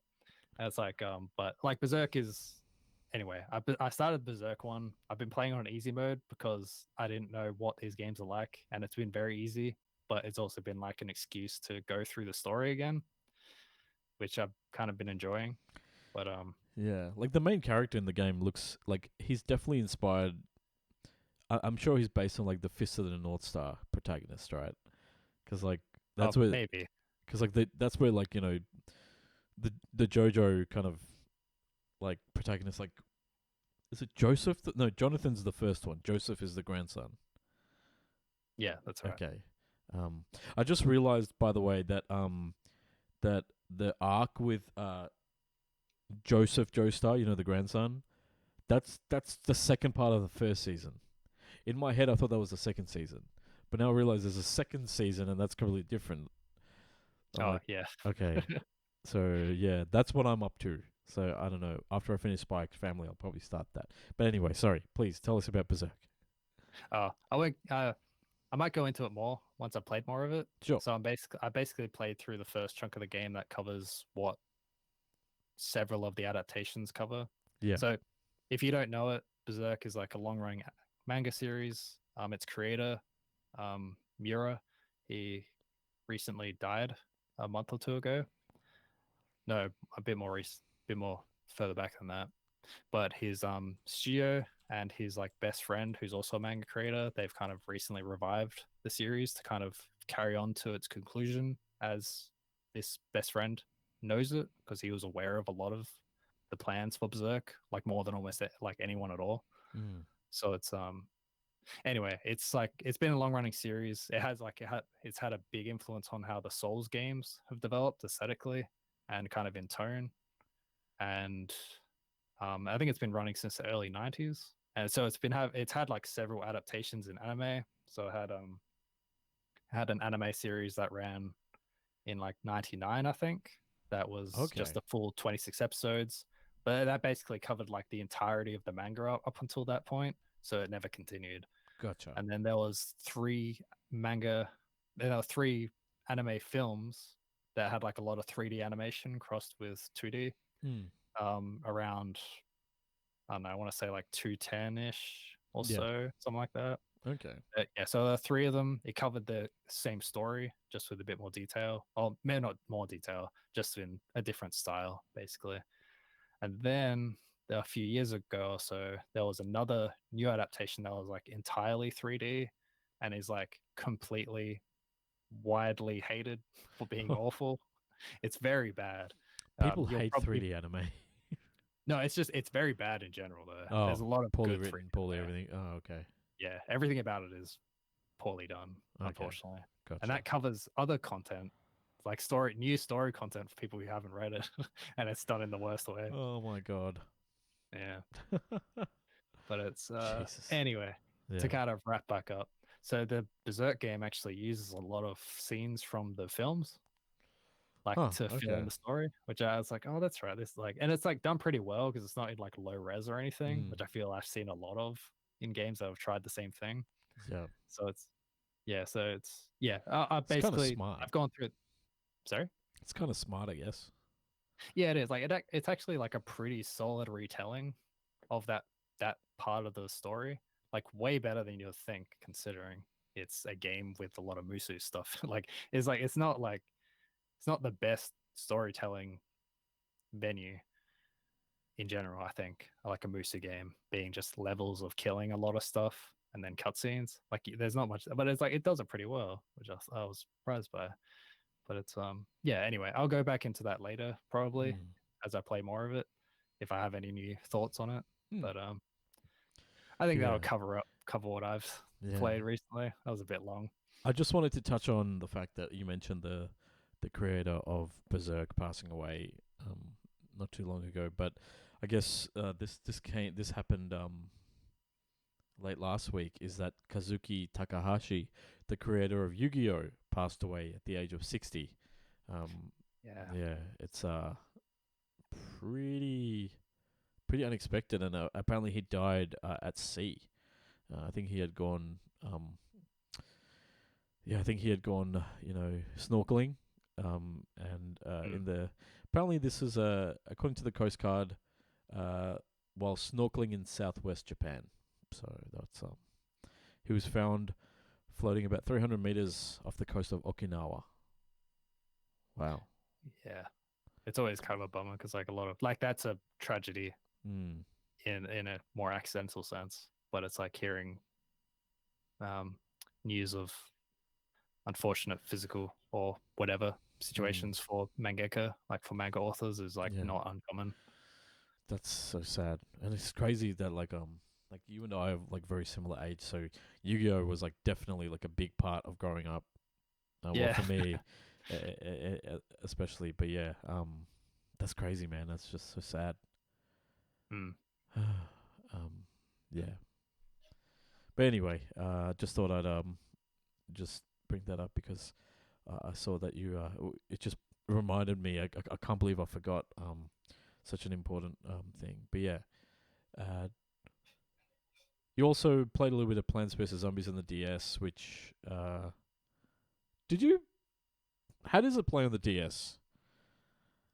And it's like, but like Berserk is anyway. I started Berserk one. I've been playing on easy mode because I didn't know what these games are like, and it's been very easy. But it's also been like an excuse to go through the story again, which I've kind of been enjoying. But Yeah, like the main character in the game looks like he's definitely inspired. I'm sure he's based on like the Fist of the North Star protagonist, right? Because like that's where, maybe. because like that's where like the JoJo kind of like protagonist, like, is it Joseph? No, Jonathan's the first one. Joseph is the grandson. Yeah, that's right. Okay. I just realized, by the way, that that the arc with Joseph Joestar, the grandson, that's the second part of the first season. In my head, I thought that was the second season, but now I realize there's a second season, and that's completely different. I'm Oh like, yeah. okay, so yeah, that's what I'm up to. So I don't know. After I finish Spike's Family, I'll probably start that. But anyway, sorry. Please tell us about Berserk. I won't. I might go into it more once I've played more of it. Sure. So I basically played through the first chunk of the game that covers what several of the adaptations cover. Yeah. So if you don't know it, Berserk is like a long-running manga series. Its creator, Miura, he recently died a month or two ago. No, a bit more further back than that. But his studio and his like best friend, who's also a manga creator, they've kind of recently revived the series to kind of carry on to its conclusion, as this best friend knows it because he was aware of a lot of the plans for Berserk, like more than almost like anyone at all. Mm. So it's anyway, it's like it's been a long running series. It's had a big influence on how the Souls games have developed aesthetically and kind of in tone. And I think it's been running since the early '90s, and so it's had like several adaptations in anime. So it had an anime series that ran in like '99, I think. That was just Okay. a full 26 episodes, but that basically covered like the entirety of the manga up until that point. So it never continued. Gotcha. And then there was three anime films that had like a lot of 3D animation crossed with 2D. Mm. Around, I don't know, I want to say like 210 ish or Yeah. so, something like that. Okay. Yeah, so there are three of them. It covered the same story, just with a bit more detail. Or maybe not more detail, just in a different style, basically. And then a few years ago or so, there was another new adaptation that was like entirely 3D and is like completely widely hated for being awful. It's very bad. People You'll hate probably 3D anime. No, it's very bad in general though. Oh, There's a lot of poorly good written, 3D poorly anime. everything. Oh, okay. Yeah, everything about it is poorly done, Okay. unfortunately. Gotcha. And that covers other content, like new story content for people who haven't read it, and it's done in the worst way. Oh my god. Yeah, but it's Jesus. anyway, to Yeah. kind of wrap back up. So the Berserk game actually uses a lot of scenes from the films, like Huh. to fill in Okay. the story, which I was like, oh, that's right. This like, and it's like done pretty well because it's not in like low res or anything, Mm. which I feel I've seen a lot of in games that have tried the same thing. Yeah. So it's yeah, so it's yeah. I It's kind of basically smart. I've gone through it. Sorry. It's kind of smart, I guess. Yeah, it is. Like it's actually like a pretty solid retelling of that part of the story. Like way better than you'd think, considering it's a game with a lot of Musu stuff. It's not the best storytelling venue in general. I think I like a Musu game being just levels of killing a lot of stuff and then cutscenes. Like there's not much, but it's like it does it pretty well, which I was surprised by. But it's yeah. Anyway, I'll go back into that later probably Mm. as I play more of it if I have any new thoughts on it. Mm. But I think Yeah. that'll cover what I've Yeah. played recently. That was a bit long. I just wanted to touch on the fact that you mentioned the creator of Berserk passing away not too long ago, but I guess this happened late last week. Is that Kazuki Takahashi, the creator of Yu-Gi-Oh, passed away at the age of 60. Yeah. Yeah, it's pretty unexpected, and apparently he died at sea. I think he had gone. I think he had gone. Snorkeling. And in the apparently this is according to the Coast Guard, while snorkeling in southwest Japan. So that's he was found floating about 300 meters off the coast of Okinawa. Wow. Yeah. It's always kind of a bummer because like a lot of like that's a tragedy Mm. in a more accidental sense, but it's like hearing news of unfortunate physical or whatever situations for mangaka, like for manga authors, is like Yeah. not uncommon. That's so sad, and it's crazy that like you and I have like very similar age. So Yu-Gi-Oh was like definitely like a big part of growing up. Well, Yeah. for me, especially. But yeah, that's crazy, man. That's just so sad. Mm. Yeah. But anyway, just thought I'd just bring that up because I saw that you it just reminded me. I can't believe I forgot such an important thing. But yeah, you also played a little bit of Plants vs Zombies on the DS, which did you? How does it play on the DS?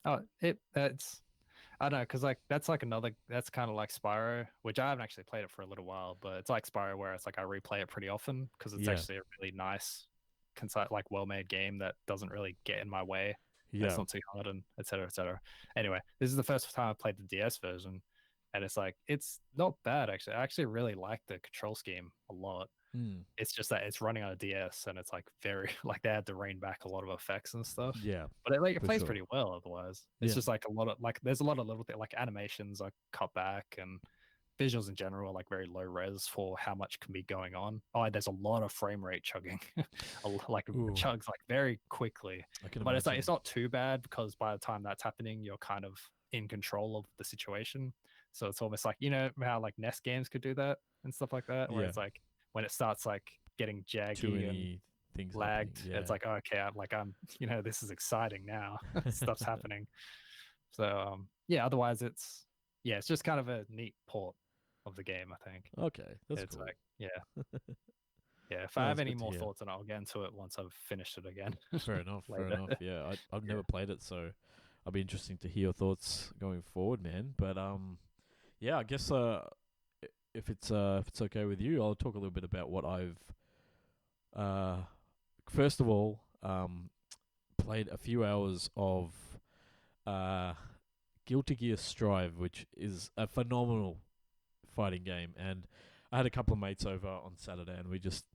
Oh, that's I don't know, because like that's kind of like Spyro, which I haven't actually played it for a little while, but it's like Spyro where it's like I replay it pretty often because it's Yeah. actually a really nice, concise, like well-made game that doesn't really get in my way. And Yeah. it's not too hard and et cetera, et cetera. Anyway, this is the first time I played the DS version, and it's not bad actually. I actually really like the control scheme a lot. Mm. It's just that it's running on a DS and it's like very like they had to rein back a lot of effects and stuff. Yeah. But it for plays sure. pretty well otherwise. It's Yeah. just like a lot of like there's a lot of little things like animations are cut back and visuals in general are like very low res for how much can be going on. Oh, there's a lot of frame rate chugging. Like Ooh. chugs like very quickly. I can But imagine. it's not too bad because by the time that's happening, you're kind of in control of the situation. So it's almost like how like NES games could do that and stuff like that, where Yeah. it's like when it starts like getting Too jaggy and many things lagged, happening. Yeah. it's like, oh, okay, I'm this is exciting now. Stuff's happening. So yeah, otherwise it's just kind of a neat port of the game, I think. Okay, that's It's cool. like if No, I have that's any good to more hear. thoughts on it, I'll get into it once I've finished it again. Fair enough. Fair later. enough. Yeah, I've never played it, so I'll be interesting to hear your thoughts going forward, man. But yeah, I guess if it's okay with you, I'll talk a little bit about what I've first of all played a few hours of Guilty Gear Strive, which is a phenomenal fighting game, and I had a couple of mates over on Saturday, and we just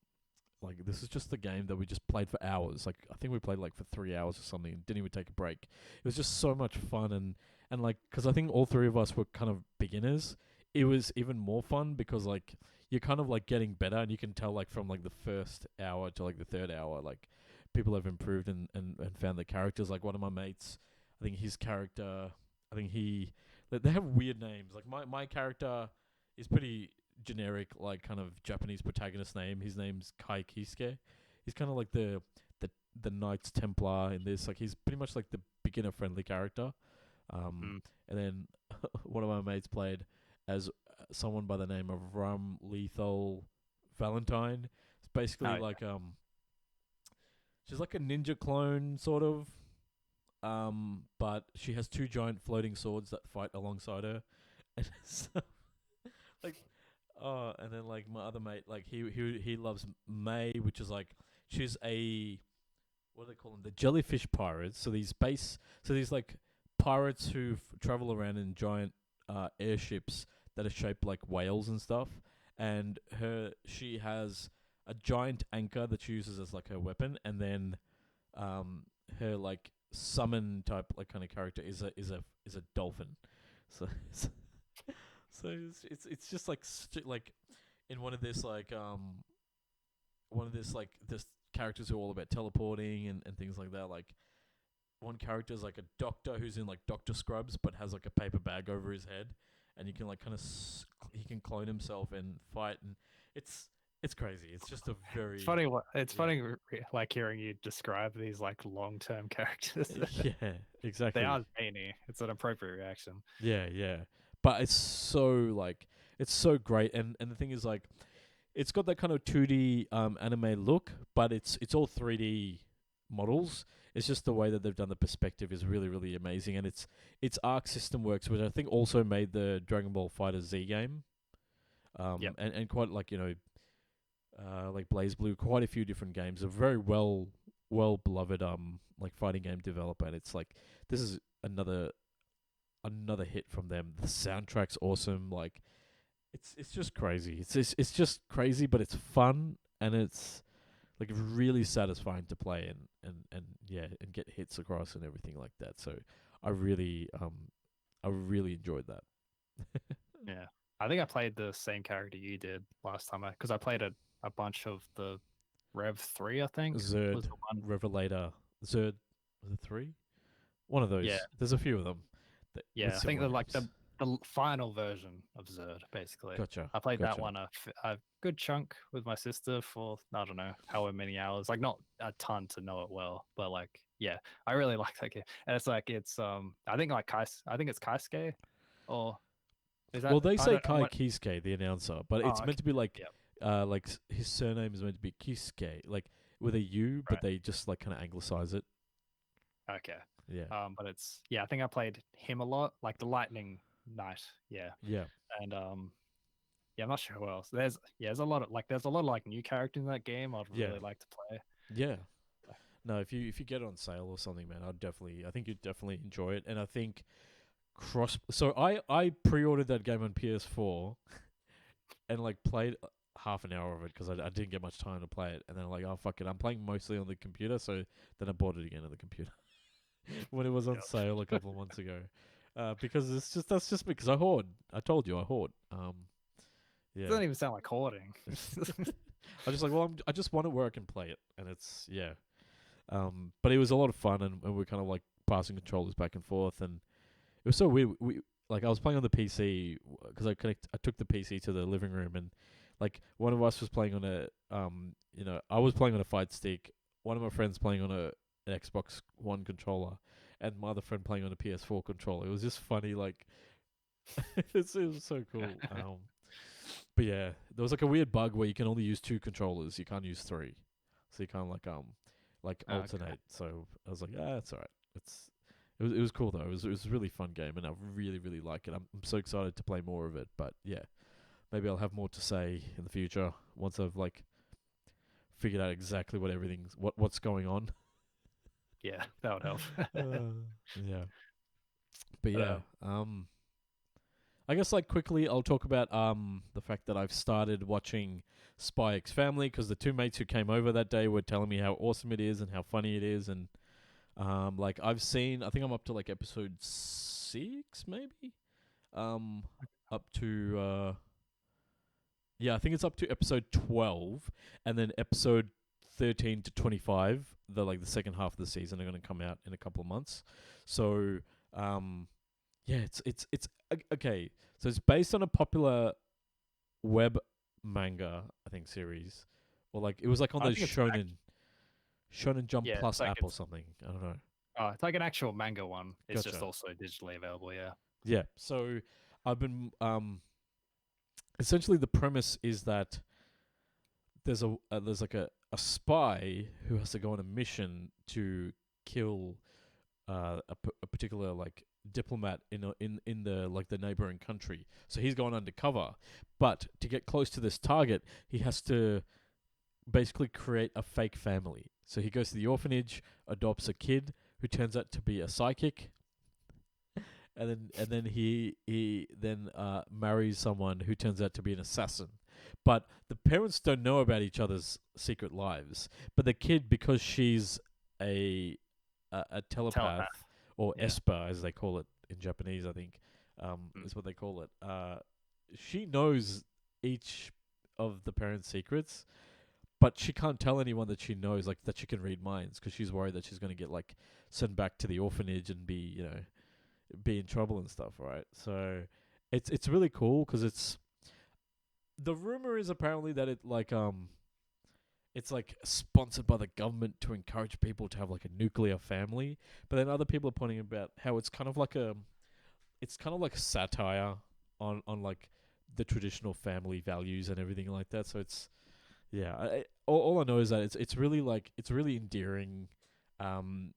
this is just the game that we just played for hours. Like I think we played like for 3 hours or something, and didn't even take a break. It was just so much fun, and like because I think all three of us were kind of beginners. It was even more fun because like you're kind of like getting better, and you can tell like from like the first hour to like the third hour, like people have improved and found the characters. Like one of my mates, I think his character, they have weird names. Like my character is pretty generic, like kind of Japanese protagonist name. His name's Kai Kisuke. He's kind of like the Knights Templar in this. Like he's pretty much like the beginner friendly character. And then one of my mates played as someone by the name of Rum Lethal Valentine. It's basically she's like a ninja clone sort of. But she has two giant floating swords that fight alongside her. And so, like and then like my other mate, like he loves May, which is like she's a what do they call them? The jellyfish pirates. So these like pirates who travel around in giant airships that are shaped like whales and stuff. And she has a giant anchor that she uses as like her weapon, and then her like summon type like kind of character is a dolphin. So So it's just like like in one of this characters who are all about teleporting and things like that. Like one character is like a doctor who's in like doctor scrubs but has like a paper bag over his head, and you can like kind of he can clone himself and fight, and it's crazy. It's just a very It's funny. It's yeah. funny, like hearing you describe these like long-term characters. Yeah, exactly. They are zany. It's an appropriate reaction. Yeah. But it's so great, and the thing is like it's got that kind of 2D anime look, but it's all 3D models. It's just the way that they've done the perspective is really, really amazing, and its Arc System Works, which I think also made the Dragon Ball Fighter Z game, Yep. and quite like like Blaze Blue, quite a few different games. A very well beloved like fighting game developer, and it's like this is another hit from them. The soundtrack's awesome. Like it's just crazy. It's just crazy, but it's fun, and it's like really satisfying to play and yeah, and get hits across and everything like that. So I really enjoyed that. Yeah. I think I played the same character you did last time because I played a bunch of the Rev 3, I think. Was Zerd, the one. Revelator, Zerd, was it 3? One of those. Yeah. There's a few of them. Yeah, I think they're like the final version of Zerd, basically. Gotcha. I played gotcha. that one a good chunk with my sister for, I don't know, however many hours. Like, not a ton to know it well, but like, yeah, I really like that game. And it's like, I think like I think it's Kaisuke, or is that? Well, they I say don't know Kai what- Kisuke, the announcer, but Oh, it's meant to be like, Yep. like his surname is meant to be Kisuke, like with a U, but Right. they just like kind of anglicize it. Okay. Yeah. But it's, yeah, I think I played him a lot, like the Lightning Knight. Yeah. Yeah. And yeah, I'm not sure who else. There's a lot of like new characters in that game I'd Yeah. really like to play. Yeah. No, if you get it on sale or something, man, I think you'd definitely enjoy it. And I think so I pre-ordered that game on PS4 and like played half an hour of it because I didn't get much time to play it, and then like, oh fuck it, I'm playing mostly on the computer, so then I bought it again on the computer when it was on Yep. sale a couple of months ago. Because that's just because I hoard. I told you I hoard. Yeah. It doesn't even sound like hoarding. I just like, well, I just want it where I can play it, and it's yeah. But it was a lot of fun, and we're kind of like passing controllers back and forth, and it was so weird. We like I was playing on the PC because I took the PC to the living room, and like one of us was playing on a I was playing on a fight stick. One of my friends playing on an Xbox One controller, and my other friend playing on a PS4 controller. It was just funny, like it was so cool. But yeah, there was like a weird bug where you can only use 2 controllers. You can't use 3, so you can't like alternate. Okay. So I was like, it's alright. It was cool though. It was a really fun game, and I really like it. I'm so excited to play more of it. But yeah, maybe I'll have more to say in the future once I've like figured out exactly what's going on. Yeah, that would help. Yeah, but yeah, I guess like quickly I'll talk about the fact that I've started watching Spy X Family because the 2 mates who came over that day were telling me how awesome it is and how funny it is, and like I think I'm up to like episode 6 maybe, up to I think it's up to episode 12, and then episode 13 to 25, the second half of the season, are going to come out in a couple of months. So yeah, it's okay. So it's based on a popular web manga, I think, series, or like it was like on I the think it's Shonen Jump Yeah, Plus it's like app or it's- something. I don't know. Oh, it's like an actual manga one. It's just Gotcha. also digitally available. Yeah. Yeah. So I've been essentially the premise is that there's like a spy who has to go on a mission to kill a particular like diplomat in the like the neighboring country. So he's going undercover, but to get close to this target, he has to basically create a fake family. So he goes to the orphanage, adopts a kid who turns out to be a psychic, and then he then marries someone who turns out to be an assassin. But the parents don't know about each other's secret lives. But the kid, because she's a telepath, or Yeah. Esper as they call it in Japanese, I think, is what they call it. she knows each of the parents' secrets, but she can't tell anyone that she knows, like that she can read minds, because she's worried that she's going to get like sent back to the orphanage and be, be in trouble and stuff, right? So it's really cool because it's the rumor is apparently that it's like sponsored by the government to encourage people to have like a nuclear family, but then other people are pointing about how it's kind of like a satire on like the traditional family values and everything like that. So it's yeah, all I know is that it's really like it's really endearing, um,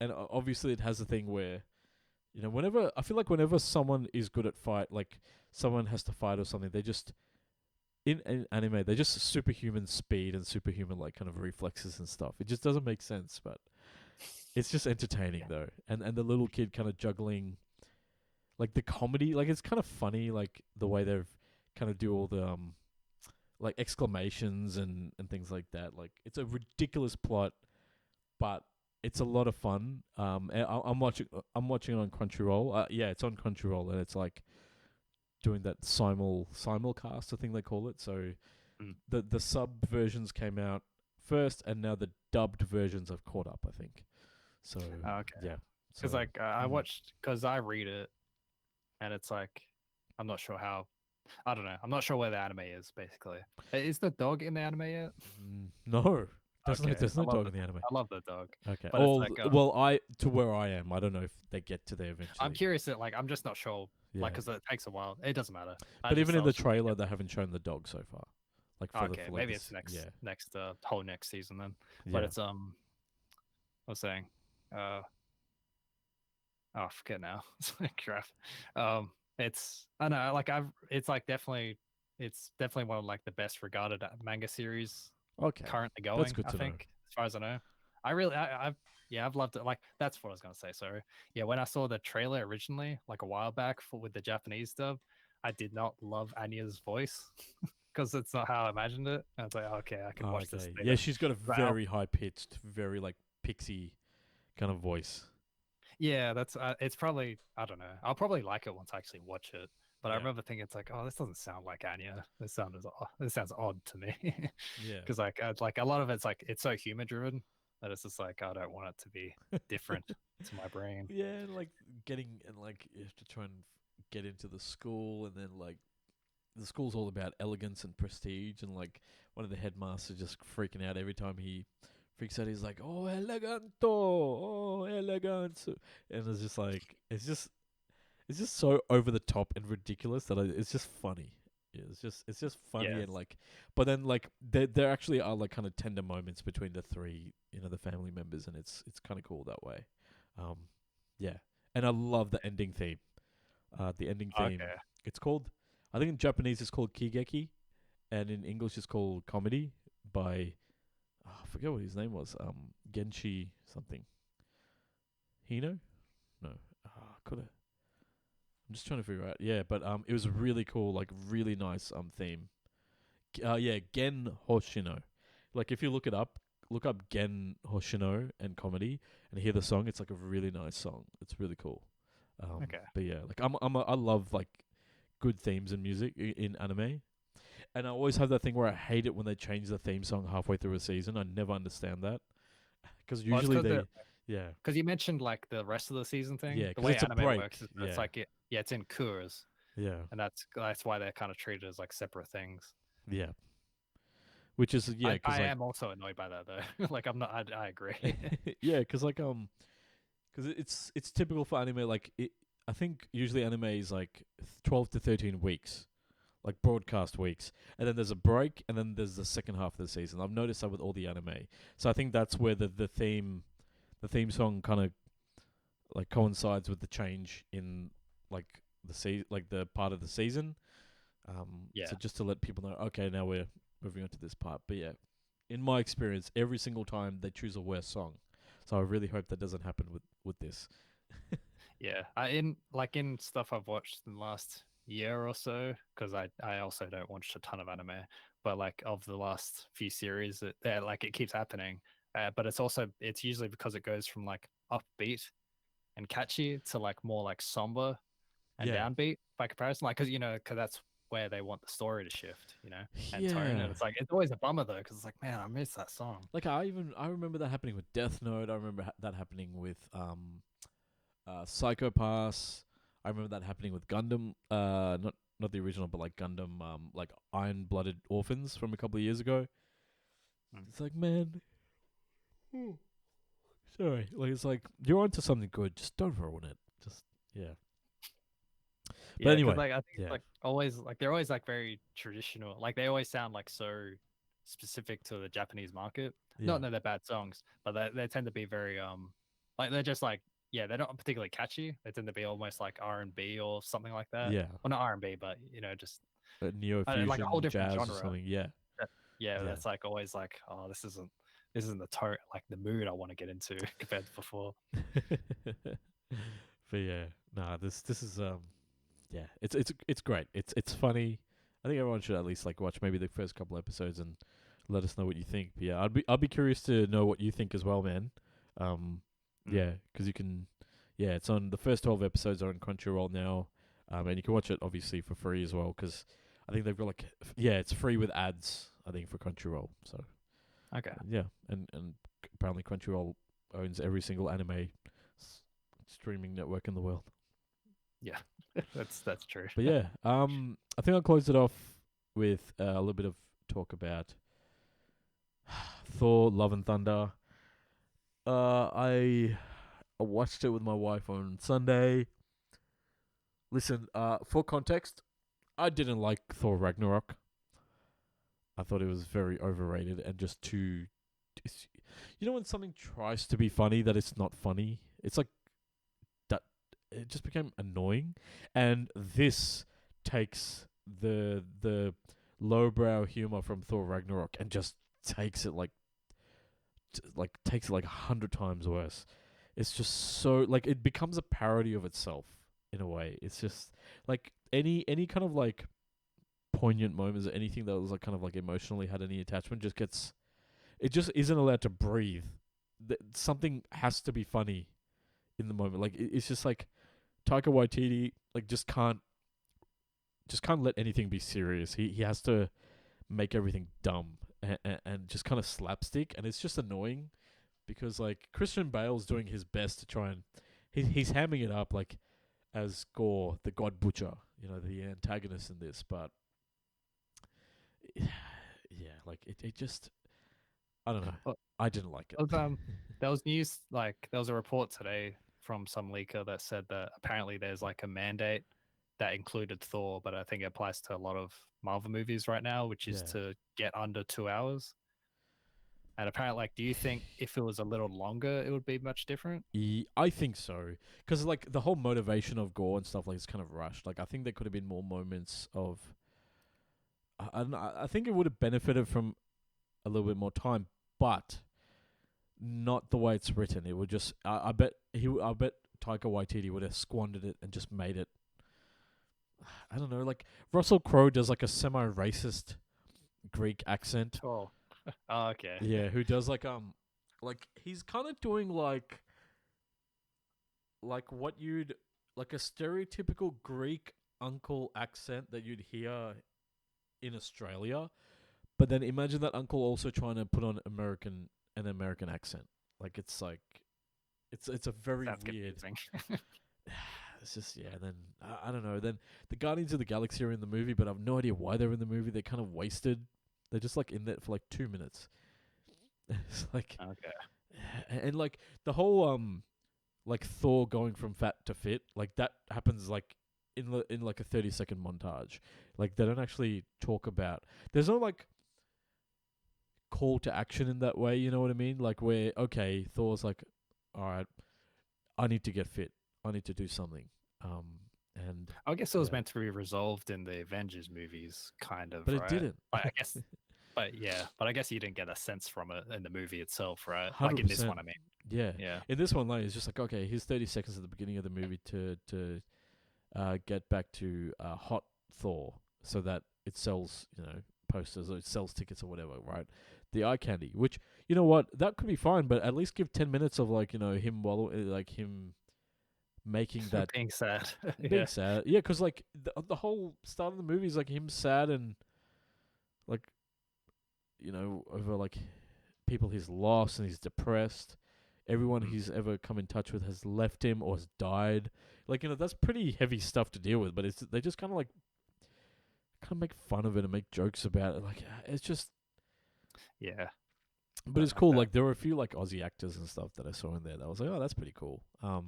and obviously it has a thing where whenever I feel like whenever someone is good at fight, like someone has to fight or something, they just in anime they just superhuman speed and superhuman like kind of reflexes and stuff. It just doesn't make sense, but it's just entertaining though, and the little kid kind of juggling like the comedy, like it's kind of funny, like the way they've kind of do all the like exclamations and things like that. Like it's a ridiculous plot, but it's a lot of fun. And I'm watching it on Crunchyroll. Yeah, it's on Crunchyroll, and it's like doing that simulcast, I think they call it. So Mm. the sub versions came out first, and now the dubbed versions have caught up, I think. So Okay. yeah, Because so, like I mhm. watched, because I read it, and it's like I'm not sure how. I don't know. I'm not sure where the anime is. Basically, is the dog in the anime yet? No, Okay, there's I no love dog in the anime. I love the dog, Okay. but it's Oh, like well, I to where I am, I don't know if they get to there I'm eventually. curious that like I'm just not sure, like Yeah, because it takes a while. It doesn't matter. but even in I the was just trailer, they haven't shown the dog so far. Like okay, for like maybe it's this, yeah, next whole next season then. But yeah. it's I was saying, uh, oh, I forget now. It's like crap. It's I know like I've it's definitely one of like the best regarded manga series Okay, currently that's going. good I to know. think as far as I know, I really I've yeah I've loved it. Like that's what I was gonna say. Sorry. Yeah, when I saw the trailer originally, like a while back for with the Japanese dub, I did not love Anya's voice because it's not how I imagined it. I was like, okay, I can watch this Okay, yeah, later. she's got a But very high pitched, very like pixie kind of voice. yeah, that's it's probably I don't know. I'll probably like it once I actually watch it. But I Yeah, remember thinking it's like, oh, this doesn't sound like Anya. This sounds odd to me yeah, because like a lot of it's like it's so humor driven that it's just like I don't want it to be different to my brain. yeah. And like getting and like you have to try and get into the school, and then like the school's all about elegance and prestige, and like one of the headmasters just freaking out every time he freaks out. He's like, "Oh, eleganto, oh, elegance," and it's just like it's just so over the top and ridiculous that it's just funny. Yeah, it's just funny Yes. and like, but then like there actually are like kind of tender moments between the three, the family members, and it's kind of cool that way. Um, yeah, and I love the ending theme. The ending theme. Okay. It's called, I think in Japanese it's called Kigeki, and in English it's called Comedy by, I forget what his name was. Genshi something. Hino? No. Could have. I'm just trying to figure out. Yeah, but it was a really cool, like really nice theme. Yeah, Gen Hoshino. Like if you look up Gen Hoshino and comedy and hear the song. It's like a really nice song. It's really cool. Okay. But yeah, like I love like good themes in music in anime, and I always have that thing where I hate it when they change the theme song halfway through a season. I never understand that because Well, it's usually because yeah, you mentioned like the rest of the season thing. yeah, The because way it's a anime break. works is it's Yeah, like yeah, it's in cours, yeah, and that's why they're kind of treated as like separate things. yeah. Which is yeah, because I like am also annoyed by that though. Like I'm not. I agree. yeah, because like because it's typical for anime. Like I think usually anime is like 12 to 13 weeks, like broadcast weeks, and then there's a break, and then there's the second half of the season. I've noticed that with all the anime, so I think that's where the theme song kind of like coincides with the change in like like the part of the season. Yeah. So just to let people know, okay, now we're moving on to this part. But yeah, in my experience, every single time they choose a worse song. So I really hope that doesn't happen with this. Yeah, in stuff I've watched in the last year or so, because I also don't watch a ton of anime, but like of the last few series, like it keeps happening. But it's usually because it goes from like upbeat and catchy to like more like somber, and Yeah. downbeat by comparison. Like, because that's where they want the story to shift, and tone. Yeah. And it's like it's always a bummer though, because it's like, man, I miss that song. Like I remember that happening with Death Note. I remember that happening with Psycho Pass. I remember that happening with Gundam. Not the original, but like Gundam, like Iron Blooded Orphans from a couple of years ago. It's like, man, sorry, like it's like you're onto something good. Just don't ruin it. Just yeah. But Yeah, anyway, like I think yeah. it's like always like they're always like very traditional. Like they always sound like so specific to the Japanese market. Yeah. Not that they're bad songs, but they tend to be very like they're just like they're not particularly catchy. They tend to be almost like R&B or something like that. Yeah. Well, not R&B, but just Neo fusion, like a whole different jazz genre. or something. Yeah. Yeah, that's like always like, oh, this isn't the tone, like the mood I want to get into compared to before. But yeah, nah, this is yeah, it's great. It's funny. I think everyone should at least like watch maybe the first couple episodes and let us know what you think. But yeah, I'd be curious to know what you think as well, man. Yeah, because you can. Yeah, it's on the first 12 episodes are on Crunchyroll now, and you can watch it obviously for free as well. Because I think they've got like it's free with ads. I think for Crunchyroll. So Okay. yeah, and apparently Crunchyroll owns every single anime streaming network in the world. Yeah, that's true. But yeah, I think I'll close it off with a little bit of talk about Thor: Love and Thunder. I watched it with my wife on Sunday. Listen, for context, I didn't like Thor Ragnarok. I thought it was very overrated and just too. You know when something tries to be funny that it's not funny? It's like that. It just became annoying, and this takes the lowbrow humor from Thor Ragnarok and just takes it like 100 times worse. It's just so like it becomes a parody of itself in a way. It's just like any kind of like poignant moments or anything that was like kind of like emotionally had any attachment it just isn't allowed to breathe. Something has to be funny in the moment. Like it's just like Taika Waititi like just can't let anything be serious. He has to make everything dumb and just kind of slapstick, and it's just annoying because like Christian Bale's doing his best to try and he's hamming it up like as Gore, the God Butcher, the antagonist in this, but yeah, like it just I don't know. Well, I didn't like it. There was news, like there was a report today from some leaker that said that apparently there's like a mandate that included Thor, but I think it applies to a lot of Marvel movies right now, which is to get under 2 hours. And apparently, like, do you think if it was a little longer, it would be much different? I think so, because like the whole motivation of Gore and stuff like is kind of rushed. Like I think there could have been more moments of. I think it would have benefited from a little bit more time, but not the way it's written. It would just. I bet Taika Waititi would have squandered it and just made it. I don't know. Like Russell Crowe does like a semi-racist Greek accent. Oh, okay. Yeah, who does like he's kind of doing like what you'd like a stereotypical Greek uncle accent that you'd hear in Australia, but then imagine that uncle also trying to put on an American accent. Like it's a very Sounds weird. confusing. It's just then I don't know. Then the Guardians of the Galaxy are in the movie, but I've no idea why they're in the movie. They're kind of wasted. They're just like in there for like 2 minutes. It's like Okay. and like the whole like Thor going from fat to fit, like that happens like in like a 30-second montage. Like they don't actually talk about. There's no like call to action in that way. You know what I mean? Like where Thor's like, all right, I need to get fit. I need to do something. And I guess it was meant to be resolved in the Avengers movies, kind of. but right? it didn't. I guess, but I guess you didn't get a sense from it in the movie itself, right? Like in this 100%. one, I mean. Yeah. Yeah. In this one, like, it's just like, here's 30 seconds at the beginning of the movie to get back to Hot Thor so that it sells, posters or it sells tickets or whatever, right? The eye candy, which, you know what, that could be fine, but at least give 10 minutes of like, him making that being sad. being sad. Yeah, because like the whole start of the movie is like him sad and like over like people he's lost and he's depressed. Everyone he's ever come in touch with has left him or has died. Like that's pretty heavy stuff to deal with. But they just kind of make fun of it and make jokes about it. Like it's just Yeah. But I it's like cool. that. Like there were a few like Aussie actors and stuff that I saw in there that I was like, oh, that's pretty cool. But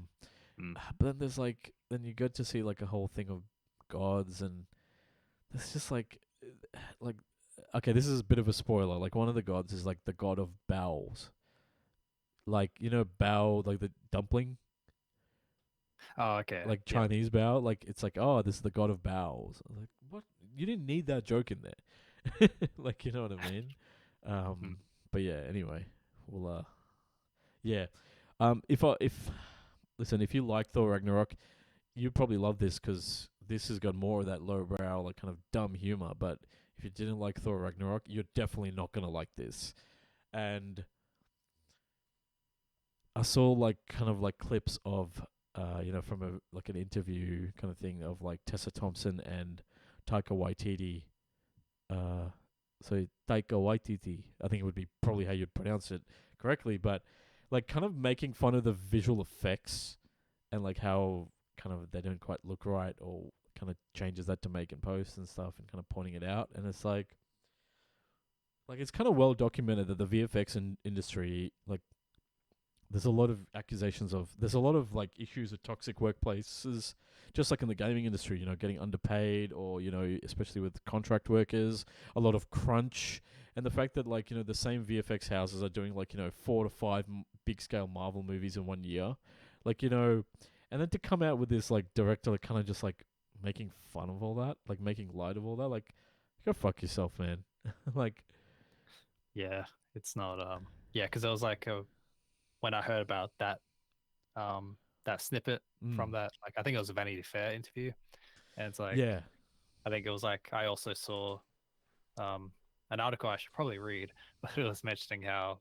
then there's like then you get to see like a whole thing of gods and it's just like okay, this is a bit of a spoiler. Like one of the gods is like the god of bowels. Like bao, like the dumpling, Oh, okay. like Yeah. Chinese bao. Like it's like, oh, this is the god of bowels. I was like, what? You didn't need that joke in there. Like you know what I mean? But yeah. Anyway, we'll yeah. If you like Thor Ragnarok, you probably love this because this has got more of that lowbrow, like kind of dumb humor. But if you didn't like Thor Ragnarok, you're definitely not gonna like this. And I saw like kind of like clips of from an interview kind of thing of like Tessa Thompson and Taika Waititi. So Taika Waititi, I think it would be probably how you'd pronounce it correctly, but like kind of making fun of the visual effects and like how kind of they don't quite look right or kind of changes that to make in post and stuff and kind of pointing it out. And it's like it's kind of well documented that the VFX industry, like there's a lot of there's a lot of like issues with toxic workplaces, just like in the gaming industry, getting underpaid or, especially with contract workers, a lot of crunch. And the fact that like, the same VFX houses are doing like, 4 to 5 big scale Marvel movies in 1 year. Like, and then to come out with this like director like kind of just like making fun of all that, like making light of all that, like go fuck yourself, man. Like, Yeah. It's not. Yeah, because it was like when I heard about that snippet from that, like I think it was a Vanity Fair interview, and it's like yeah, I think it was like I also saw an article I should probably read, but it was mentioning how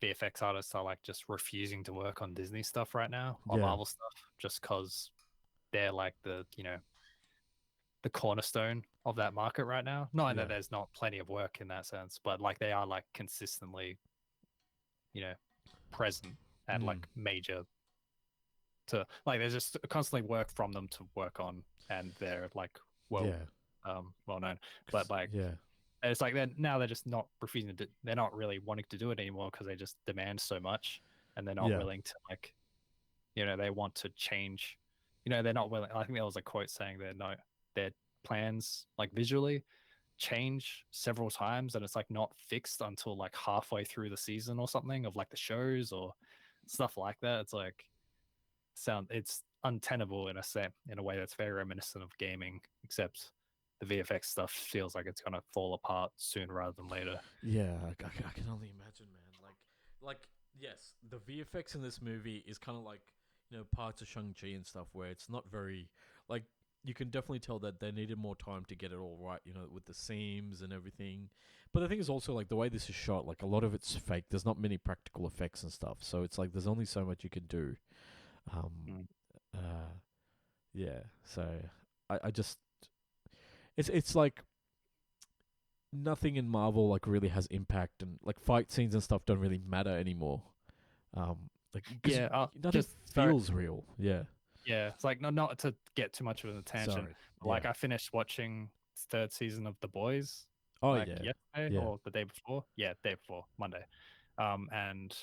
VFX artists are like just refusing to work on Disney stuff right now or Yeah. Marvel stuff just because they're like the cornerstone of that market right now. Not Yeah. that there's not plenty of work in that sense, but like they are like consistently, present and like major to like there's just constantly work from them to work on, and they're like well known. But like yeah. it's like they're just not refusing to they're not really wanting to do it anymore because they just demand so much, and they're not Yeah. willing to like they want to change. They're not willing. I think there was a quote saying that their plans like visually change several times, and it's like not fixed until like halfway through the season or something of like the shows or stuff like that. It's like it's untenable in a way that's very reminiscent of gaming, except the VFX stuff feels like it's gonna fall apart sooner rather than later. Yeah, I can only imagine, man. Like yes, the VFX in this movie is kind of like parts of Shang-Chi and stuff where it's not very like you can definitely tell that they needed more time to get it all right, with the seams and everything. But the thing is also like the way this is shot, like a lot of it's fake. There's not many practical effects and stuff, so it's like there's only so much you can do. Yeah. So I just it's like nothing in Marvel like really has impact, and like fight scenes and stuff don't really matter anymore. Nothing just feels real. Yeah. Yeah, it's like not to get too much of a tangent. Sorry. But like Yeah. I finished watching the 3rd season of The Boys. Oh like yeah. yesterday Yeah. or the day before. Yeah, day before Monday. And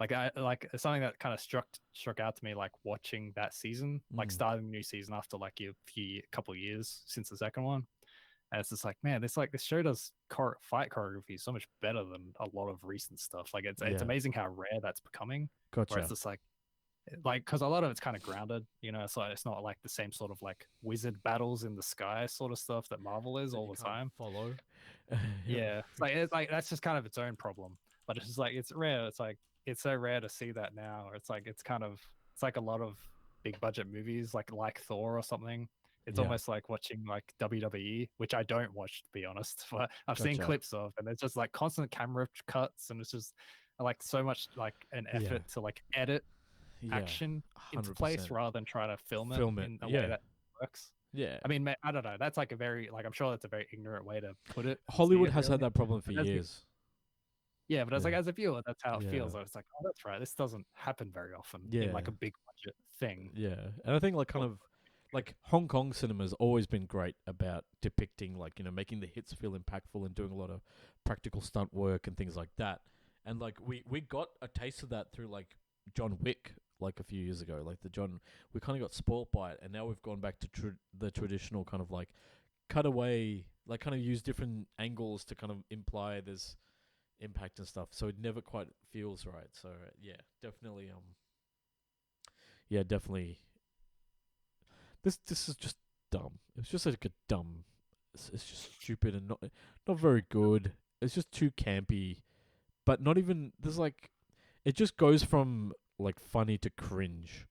like something that kind of struck out to me, like watching that season, like starting the new season after like a couple of years since the second one. And it's just like, man, this show does fight choreography so much better than a lot of recent stuff. Like it's amazing how rare that's becoming. Gotcha. Where it's just like because a lot of it's kind of grounded, so it's not like the same sort of like wizard battles in the sky sort of stuff that Marvel is all the time. Follow. Yeah, it's like that's just kind of its own problem. But it's just like it's rare. It's like it's so rare to see that now. It's like it's like a lot of big budget movies like Thor or something. It's almost like watching like WWE, which I don't watch to be honest, but I've seen clips of, and it's just like constant camera cuts, and it's just like so much like an effort to like edit action into place 100%. rather than try to film it in a yeah. way that works. Yeah. I mean, I don't know. That's like a very I'm sure that's a very ignorant way to put it. Hollywood see it, has really. had that problem for But as years. Yeah, but as like Yeah. as a viewer, that's how it Yeah. feels. It's like, oh, that's right. This doesn't happen very often Yeah. in like a big budget thing. Yeah. And I think like kind of like Hong Kong cinema's always been great about depicting like, you know, making the hits feel impactful and doing a lot of practical stunt work and things like that. And like we got a taste of that through like John Wick like a few years ago. Like we kind of got spoilt by it, and now we've gone back to the traditional kind of like cutaway, like kind of use different angles to kind of imply there's impact and stuff. So it never quite feels right. So yeah, definitely definitely. This is just dumb. It's just like a dumb. It's just stupid and not very good. It's just too campy, but not even. There's like, it just goes from like funny to cringe.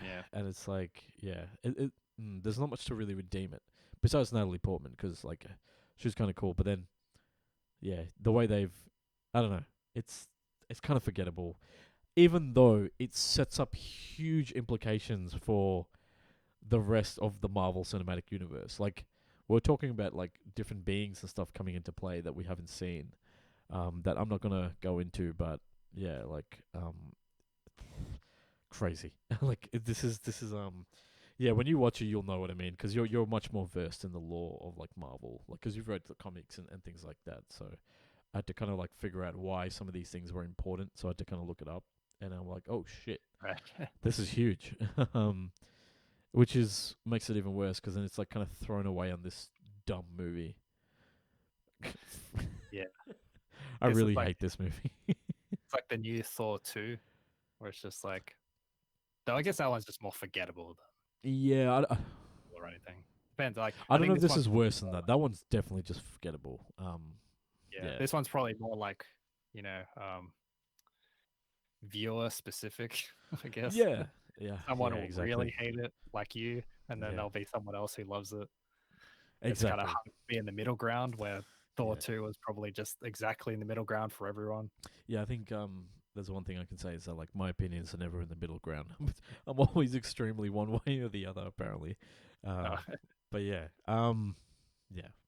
Yeah. And it's like, there's not much to really redeem it besides Natalie Portman, because like she's kind of cool. But then, yeah, the way I don't know, it's kind of forgettable. Even though it sets up huge implications for the rest of the Marvel Cinematic Universe. Like, we're talking about, like, different beings and stuff coming into play that we haven't seen, that I'm not going to go into, but, yeah, like, crazy. Like, this is, yeah, when you watch it, you'll know what I mean, because you're much more versed in the lore of, like, Marvel, like, because you've read the comics and things like that, so I had to kind of, like, figure out why some of these things were important, so I had to kind of look it up. And I'm like, oh shit, this is huge, which makes it even worse because then it's like kind of thrown away on this dumb movie. Yeah, I really hate this movie. It's like the new Thor 2, where it's just like, though I guess that one's just more forgettable Yeah, or anything. Depends. Like, I don't think know if this is worse than that. That one's definitely just forgettable. Yeah, this one's probably more like, you know, viewer specific, I guess. Yeah. Someone will exactly. really hate it, like you, and then there'll be someone else who loves it. Exactly. It's kind of hard to be in the middle ground, where Thor 2 was probably just exactly in the middle ground for everyone. Yeah, I think there's one thing I can say is that like my opinions are never in the middle ground. I'm always extremely one way or the other, apparently. But yeah,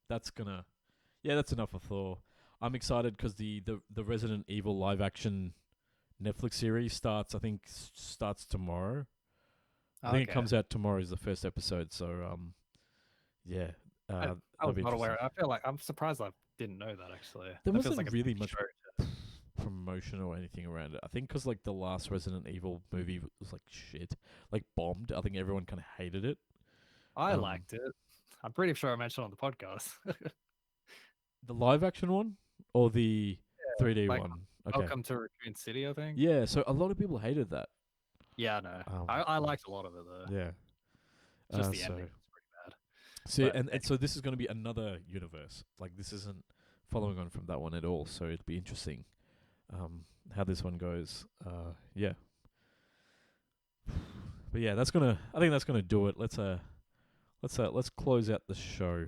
that's enough of Thor. I'm excited because the Resident Evil live action Netflix series starts tomorrow. I think it comes out tomorrow is the first episode. So yeah, I was not aware. I feel like I'm surprised I didn't know that actually. There wasn't like really much promotion or anything around it. I think because like the last Resident Evil movie was like shit, like bombed. I think everyone kind of hated it. I liked it. I'm pretty sure I mentioned on the podcast. The live action one or the 3D one? Okay. Welcome to Raccoon City, I think. Yeah, so a lot of people hated that. Yeah, I know. I liked a lot of it though. Yeah. Just the ending was pretty bad. So and so this is going to be another universe. Like this isn't following on from that one at all. So it'd be interesting how this one goes. Yeah. But yeah, I think that's gonna do it. Let's close out the show.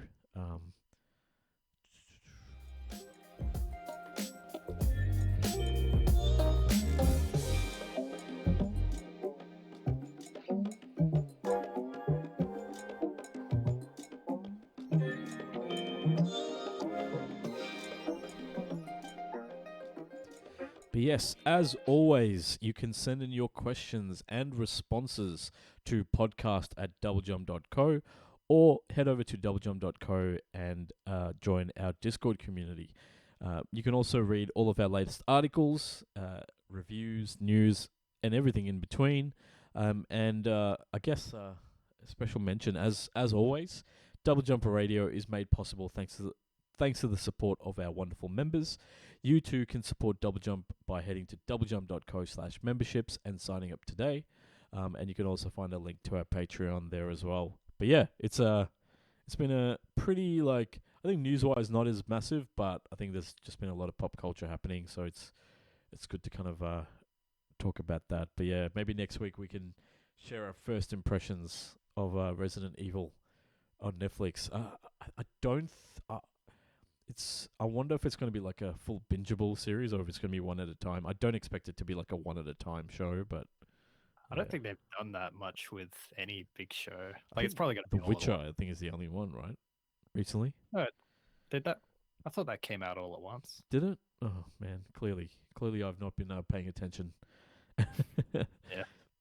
But yes, as always, you can send in your questions and responses to podcast@doublejump.co or head over to doublejump.co and join our Discord community. You can also read all of our latest articles, reviews, news, and everything in between. And I guess a special mention, as always, Double Jumper Radio is made possible thanks to the support of our wonderful members. You too can support Double Jump by heading to doublejump.co/memberships and signing up today. And you can also find a link to our Patreon there as well. But yeah, it's been a pretty, like, I think news-wise not as massive, but I think there's just been a lot of pop culture happening, so it's good to kind of talk about that. But yeah, maybe next week we can share our first impressions of Resident Evil on Netflix. I don't. I wonder if it's going to be like a full bingeable series or if it's going to be one at a time. I don't expect it to be like a one at a time show, but I don't think they've done that much with any big show. Like it's think probably going to The be all at Witcher, once. I think, is the only one, right? Recently, Did that? I thought that came out all at once. did it? Oh man, clearly, I've not been paying attention. Yeah.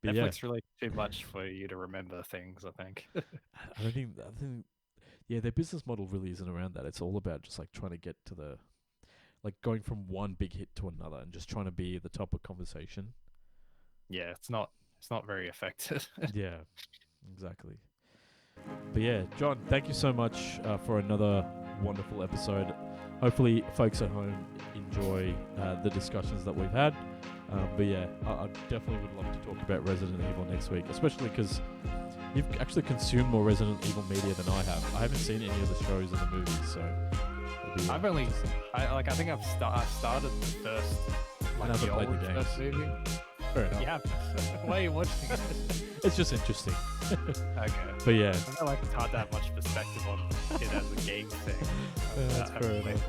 But Netflix really too much for you to remember things, I think. I don't think. Yeah, their business model really isn't around that. It's all about just like trying to get to the, like going from one big hit to another and just trying to be the top of conversation. Yeah, it's not very effective. Yeah, exactly. But yeah, John, thank you so much for another wonderful episode. Hopefully, folks at home enjoy the discussions that we've had. But yeah, I definitely would love to talk about Resident Evil next week, especially because you've actually consumed more Resident Evil media than I have. I haven't seen any of the shows and the movies, so I've only, I think I've started the first, like haven't the played old the games. first movie. fair enough. Yeah, why are you watching it? It's just interesting. Okay. But yeah, I feel like it's hard to have much perspective on it as a game thing. that's fair enough.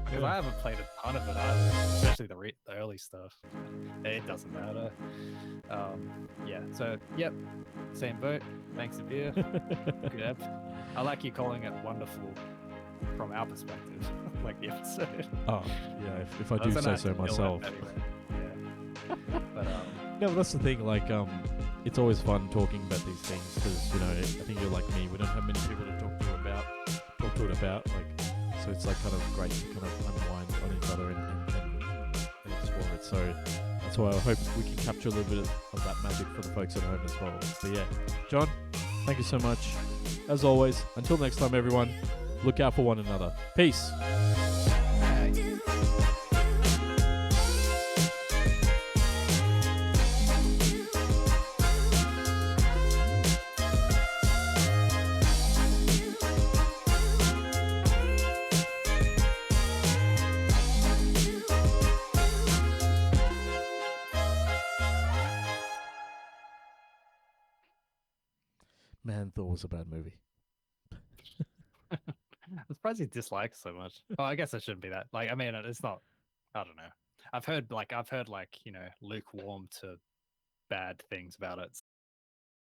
Because I haven't played a ton of it either, especially the early stuff. It doesn't matter. Yeah, so, yep, same boat. Thanks, Abir. Good app. I like you calling it wonderful from our perspective, like the episode. Oh, yeah, if I do say so myself. Yeah. But, No, but that's the thing, like, it's always fun talking about these things because, you know, I think you're like me, we don't have many people to talk to it about, like, so it's like kind of great to kind of unwind on each other and explore it. So that's why I hope we can capture a little bit of that magic for the folks at home as well. But yeah, John, thank you so much. As always, until next time, everyone, look out for one another. Peace. Man, Thor was a bad movie. I'm surprised you dislike so much. Oh, I guess it shouldn't be that. Like, I mean, it's not. I don't know. I've heard like lukewarm to bad things about it.